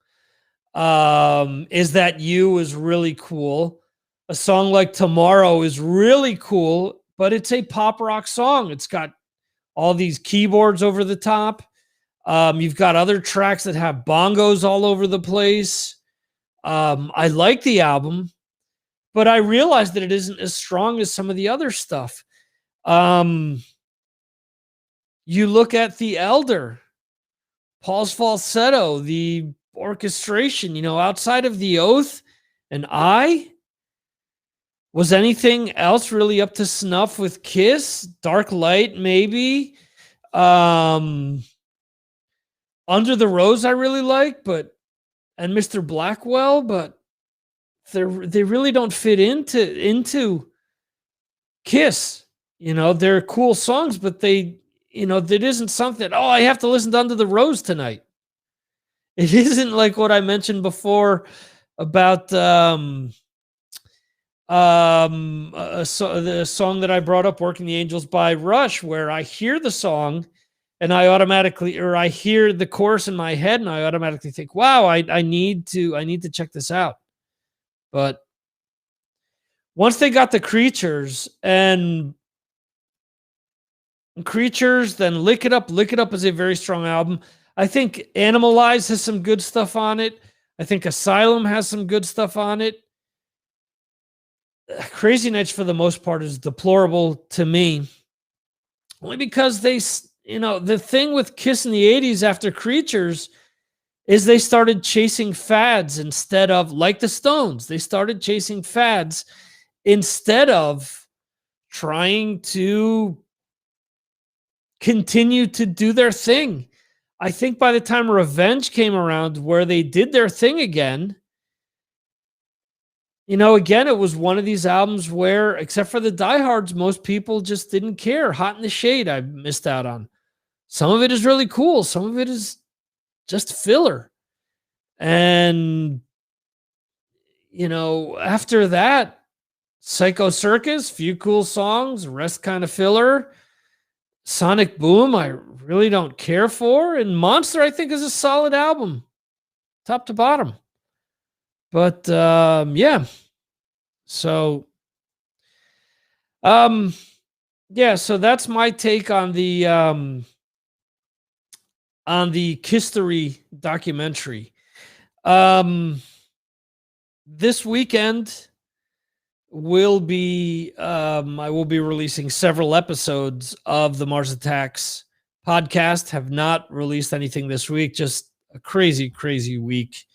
Is That You is really cool. A song like Tomorrow is really cool, but it's a pop rock song. It's got all these keyboards over the top. You've got other tracks that have bongos all over the place. I like the album, but I realized that it isn't as strong as some of the other stuff. You look at The Elder, Paul's falsetto, the orchestration, outside of The Oath and was anything else really up to snuff with Kiss? Dark Light, maybe. Under the Rose, I really like, and Mr. Blackwell, but they really don't fit into Kiss. They're cool songs, but that isn't something. Oh, I have to listen to Under the Rose tonight. It isn't like what I mentioned before about the song that I brought up, "Working the Angels" by Rush, where I hear the song and I hear the chorus in my head and I automatically think, wow, I need to check this out. But once they got the Creatures, then Lick It Up. Lick It Up is a very strong album. I think Animalize has some good stuff on it. I think Asylum has some good stuff on it. Crazy Nights, for the most part, is deplorable to me. Only because the thing with Kiss in the 80s after Creatures is they started chasing fads instead of, like the Stones, they started chasing fads instead of trying to continue to do their thing. I think by the time Revenge came around, where they did their thing again, again, it was one of these albums where, except for the diehards, most people just didn't care. Hot in the Shade, I missed out on. Some of it is really cool. Some of it is just filler. And, after that, Psycho Circus, few cool songs, rest kind of filler. Sonic Boom, I really don't care for. And Monster, I think, is a solid album, top to bottom. But, yeah. So, so that's my take on the Kistery documentary. This weekend I will be releasing several episodes of the Mars Attacks podcast. Have not released anything this week, just a crazy, crazy week.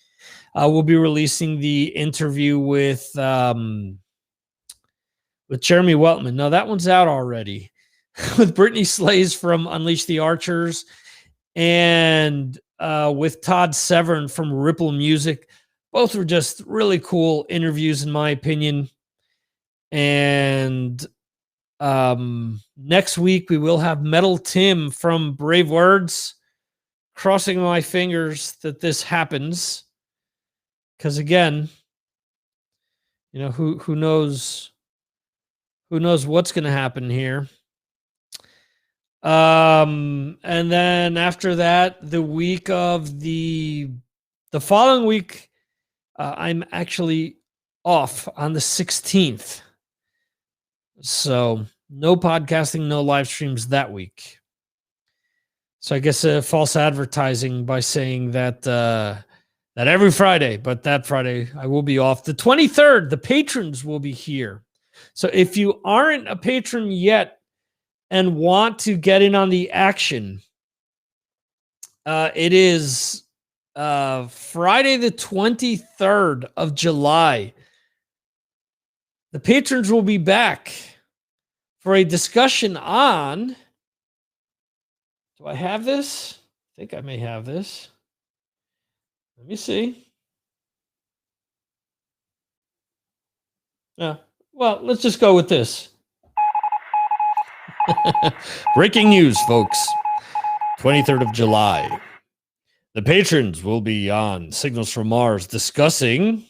We'll be releasing the interview with Jeremy Weltman. No, that one's out already. With Brittany Slays from Unleash the Archers, and with Todd Severn from Ripple Music. Both were just really cool interviews, in my opinion. And next week we will have Metal Tim from Brave Words. Crossing my fingers that this happens, because again, who knows what's going to happen here. And then after that, the following week, I'm actually off on the 16th. So no podcasting, no live streams that week. So I guess false advertising by saying that every Friday, but that Friday I will be off. The 23rd, the patrons will be here. So if you aren't a patron yet and want to get in on the action, it is Friday the 23rd of July. The patrons will be back for a discussion on... Do I have this? I think I may have this. Let me see. Yeah. Well, let's just go with this. Breaking news, folks. 23rd of July. The patrons will be on Signals from Mars discussing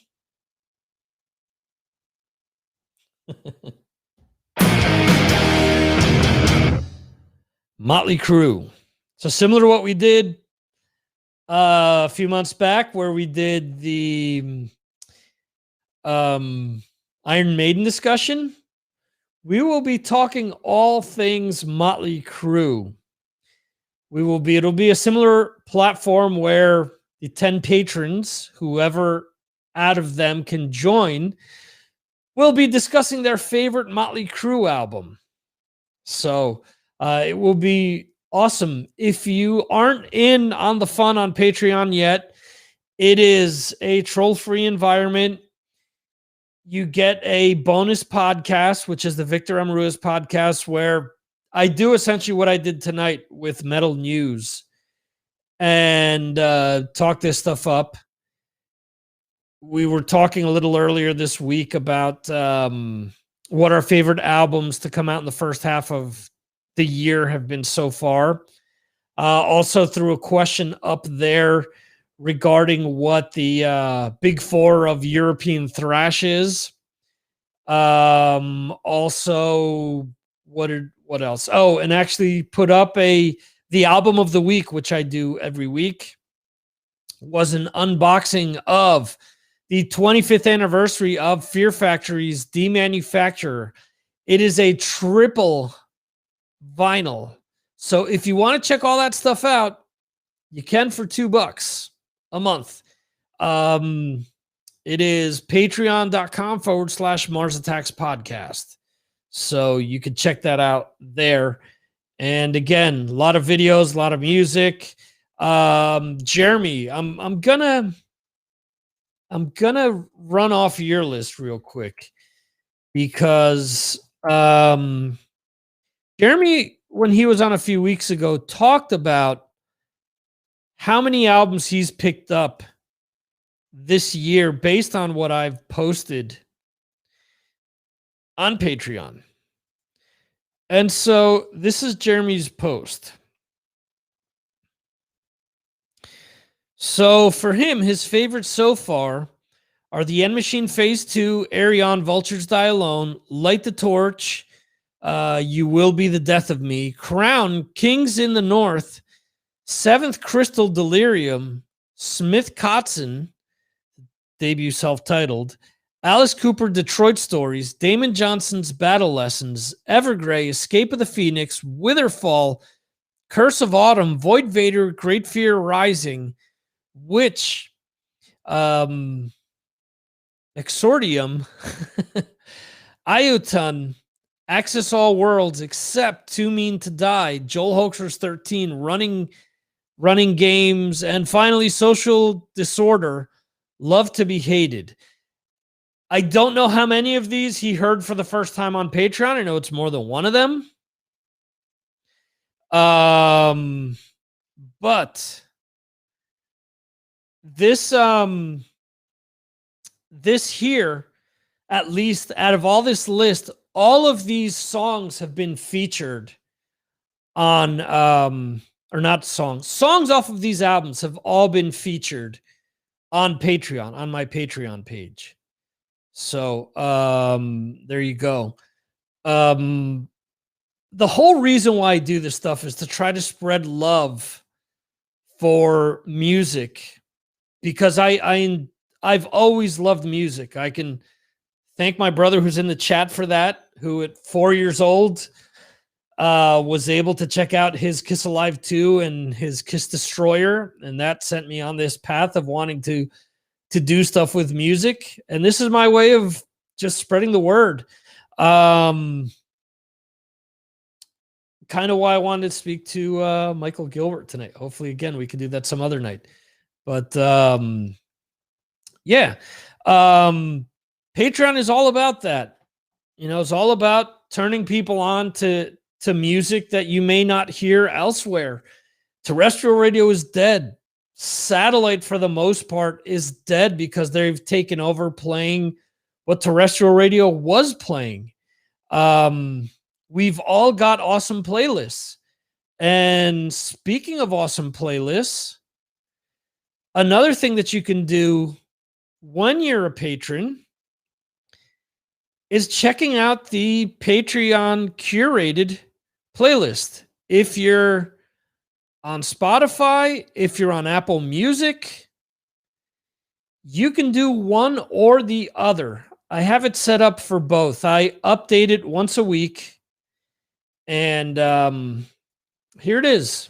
Motley Crue. So similar to what we did a few months back, where we did the Iron Maiden discussion, we will be talking all things Motley Crue. It'll be a similar platform where the 10 patrons, whoever out of them can join, will be discussing their favorite Motley Crue album. So it will be awesome. If you aren't in on the fun on Patreon yet, it is a troll-free environment. You get a bonus podcast, which is the Victor Amarua's podcast, where I do essentially what I did tonight with Metal News and talk this stuff up. We were talking a little earlier this week about what our favorite albums to come out in the first half of the year have been so far. Also threw a question up there regarding what the big four of European thrash is. Also, what else? Oh, and actually put up the album of the week, which I do every week, was an unboxing of the 25th anniversary of Fear Factory's Demanufacture. It is a triple vinyl. So if you want to check all that stuff out, you can for $2 a month. It is patreon.com/Mars Attacks Podcast. So you can check that out there. And again, a lot of videos, a lot of music. Jeremy, I'm gonna run off your list real quick because Jeremy, when he was on a few weeks ago, talked about how many albums he's picked up this year based on what I've posted on Patreon. And so this is Jeremy's post. So for him, his favorites so far are The End Machine Phase 2, Arion, Vultures Die Alone, Light the Torch, You Will Be the Death of Me, Crown, Kings in the North, Seventh Crystal Delirium, Smith Kotzen, debut self-titled, Alice Cooper, Detroit Stories, Damon Johnson's Battle Lessons, Evergrey, Escape of the Phoenix, Witherfall, Curse of Autumn, Void Vader, Great Fear Rising, Witch, Exordium, Iotun, Access All Worlds, Except Too Mean to Die, Joel Hoaxer's 13, Running Games, and finally Social Disorder, Love to Be Hated. I don't know how many of these he heard for the first time on Patreon. I know it's more than one of them. But this here, at least out of all this list, all of these songs have been featured on or not songs off of these albums have all been featured on Patreon, on my Patreon page. So there you go. The whole reason why I do this stuff is to try to spread love for music, because I've always loved music. I can thank my brother who's in the chat for that, who at 4 years old was able to check out his Kiss Alive 2 and his Kiss Destroyer, and that sent me on this path of wanting to do stuff with music. And this is my way of just spreading the word. Kind of why I wanted to speak to Michael Gilbert tonight. Hopefully, again, we can do that some other night. But yeah, Patreon is all about that. You know, it's all about turning people on to music that you may not hear elsewhere. Terrestrial radio is dead. Satellite, for the most part, is dead because they've taken over playing what terrestrial radio was playing. We've all got awesome playlists. And speaking of awesome playlists, another thing that you can do when you're a patron is checking out the Patreon curated playlist. If you're on Spotify, if you're on Apple Music, you can do one or the other. I have it set up for both. I update it once a week. And here it is.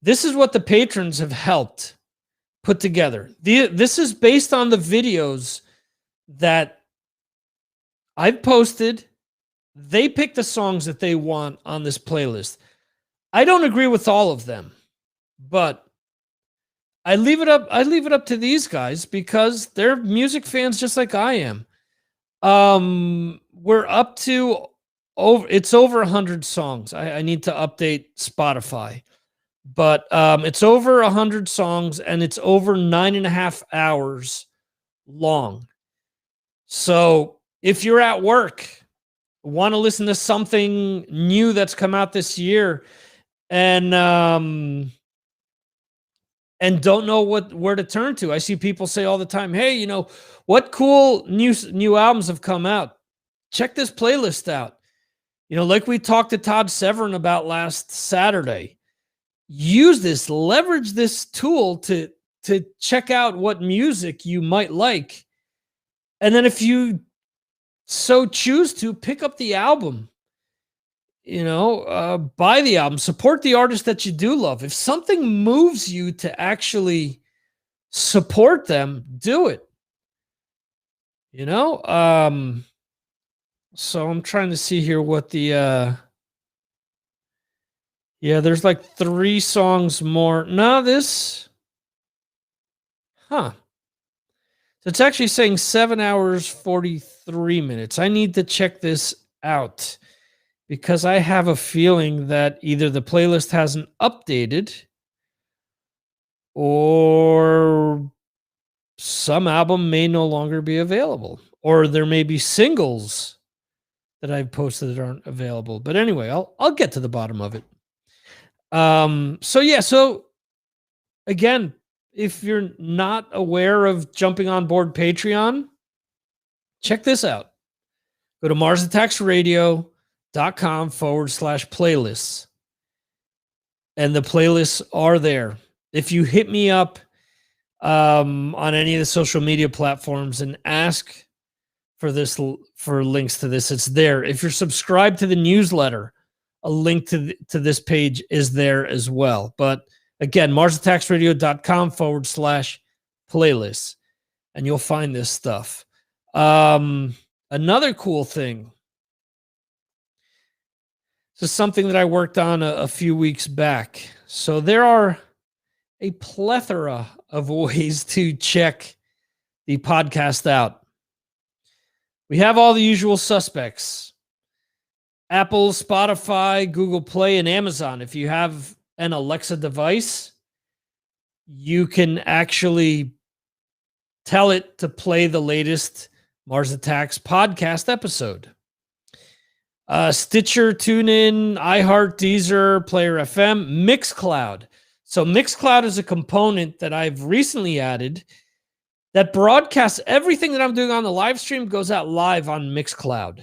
This is what the patrons have helped put together. This is based on the videos that I've posted. They pick the songs that they want on this playlist. I don't agree with all of them, but I leave it up to these guys because they're music fans just like I am. We're up to it's over 100 songs. I need to update Spotify, but it's over 100 songs and it's over 9.5 hours long. So if you're at work, want to listen to something new that's come out this year, and don't know where to turn to. I see people say all the time, "Hey, what cool new albums have come out? Check this playlist out." Like we talked to Todd Severin about last Saturday. Leverage this tool to check out what music you might like. And then if you so choose to, pick up the album, buy the album, support the artist that you do love. If something moves you to actually support them, do it. So I'm trying to see here what the, there's like 3 songs more. No, so it's actually saying 7 hours, 43 minutes. I need to check this out because I have a feeling that either the playlist hasn't updated or some album may no longer be available, or there may be singles that I've posted that aren't available. But anyway, I'll get to the bottom of it. So again, if you're not aware of jumping on board Patreon, check this out. Go to MarsAttacksRadio.com/playlists. And the playlists are there. If you hit me up on any of the social media platforms and ask for links to this, it's there. If you're subscribed to the newsletter, a link to this page is there as well. But again, MarsAttacksRadio.com/playlists, and you'll find this stuff. Another cool thing. This is something that I worked on a few weeks back. So there are a plethora of ways to check the podcast out. We have all the usual suspects: Apple, Spotify, Google Play, and Amazon. If you have an Alexa device, you can actually tell it to play the latest Mars Attacks podcast episode. Stitcher, TuneIn, iHeart, Deezer, Player FM, Mixcloud. So Mixcloud is a component that I've recently added that broadcasts everything that I'm doing on the live stream, goes out live on Mixcloud.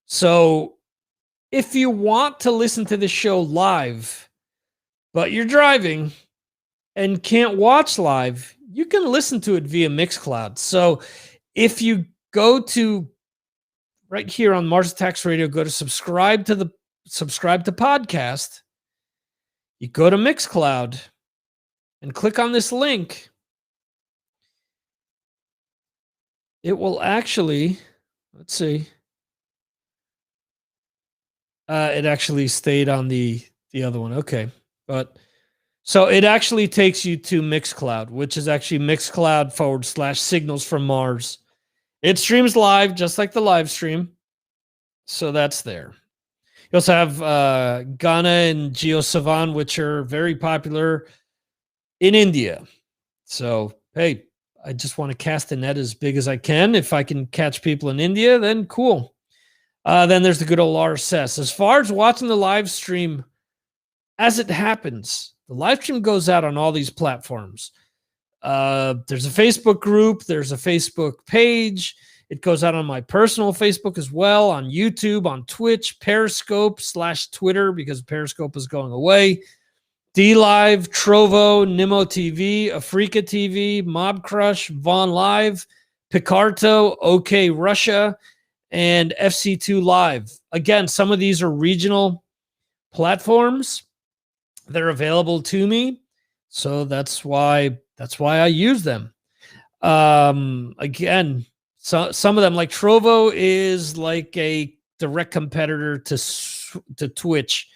So if you want to listen to the show live, but you're driving and can't watch live, you can listen to it via Mixcloud. So if you go to right here on Mars Attacks Radio, go to subscribe to podcast. You go to Mixcloud and click on this link. It will actually, let's see. It actually stayed on the other one. Okay. But so it actually takes you to Mixcloud, which is actually Mixcloud/Signals from Mars. It streams live, just like the live stream. So that's there. You also have Ghana and JioSaavn, which are very popular in India. So, hey, I just want to cast a net as big as I can. If I can catch people in India, then cool. Then there's the good old RSS. As far as watching the live stream, as it happens, the live stream goes out on all these platforms. There's a Facebook group. There's a Facebook page. It goes out on my personal Facebook as well, on YouTube, on Twitch, Periscope /Twitter, because Periscope is going away. DLive, Trovo, Nimo TV, Africa TV, Mob Crush, Vaughn Live, Picarto, OK Russia, and FC2 Live. Again, some of these are regional platforms that are available to me, so that's why I use them. Again, some of them, like Trovo, is like a direct competitor to Twitch,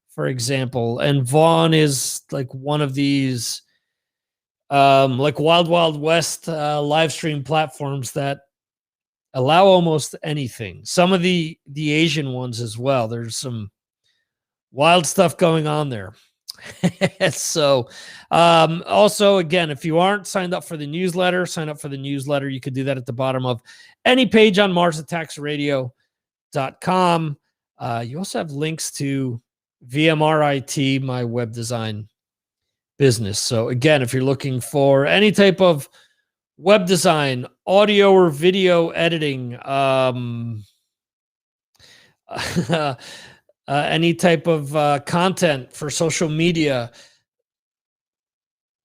for example, and Vaughn is like one of these like Wild Wild West live stream platforms that allow almost anything. Some of the Asian ones as well. There's some wild stuff going on there. So also, again, if you aren't signed up for the newsletter, sign up for the newsletter. You could do that at the bottom of any page on MarsAttacksRadio.com. You also have links to VMRIT, my web design business. So again, if you're looking for any type of web design, audio or video editing, any type of content for social media,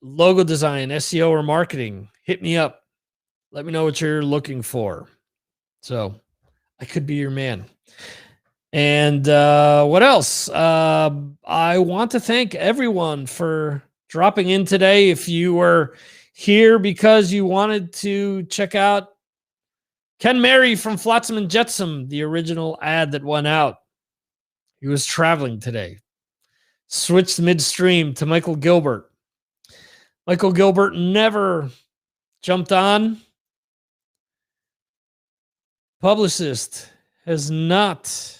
logo design, SEO, or marketing, hit me up. Let me know what you're looking for. So I could be your man. And what else? I want to thank everyone for dropping in today. If you were here because you wanted to check out Ken Mary from Flotsam and Jetsam, the original ad that went out, he was traveling today. Switched midstream to Michael Gilbert. Michael Gilbert never jumped on. Publicist has not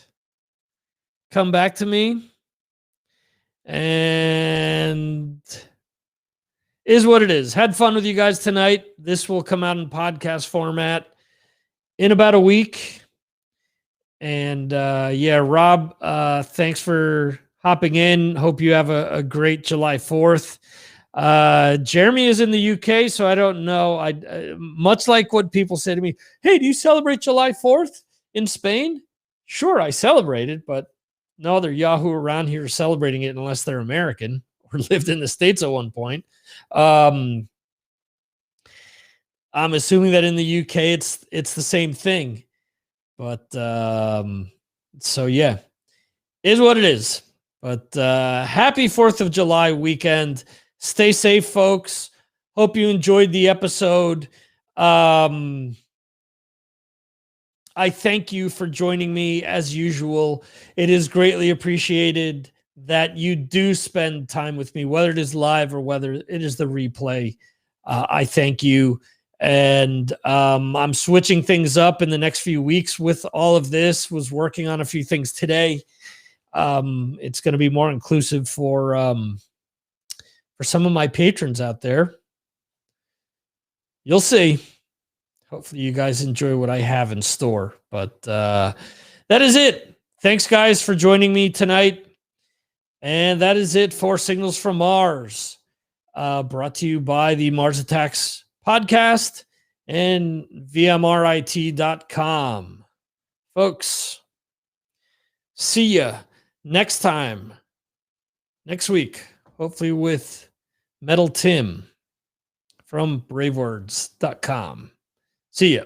come back to me. And is what it is. Had fun with you guys tonight. This will come out in podcast format in about a week. And yeah, Rob, thanks for hopping in. Hope you have a great July 4th. Jeremy is in the UK, so I don't know. Much like what people say to me, hey, do you celebrate July 4th in Spain? Sure, I celebrate it, but no other Yahoo around here is celebrating it unless they're American or lived in the States at one point. I'm assuming that in the UK it's the same thing. But so yeah, is what it is. But happy 4th of July weekend. Stay safe, folks. Hope you enjoyed the episode. I thank you for joining me as usual. It is greatly appreciated that you do spend time with me, whether it is live or whether it is the replay. I thank you. And I'm switching things up in the next few weeks with all of this. Was working on a few things today. It's going to be more inclusive for some of my patrons out there. You'll see. Hopefully you guys enjoy what I have in store. But that is it. Thanks, guys, for joining me tonight. And that is it for Signals from Mars, brought to you by the Mars Attacks podcast and VMRIT.com. Folks, see ya next time, next week, hopefully with Metal Tim from bravewords.com. See ya.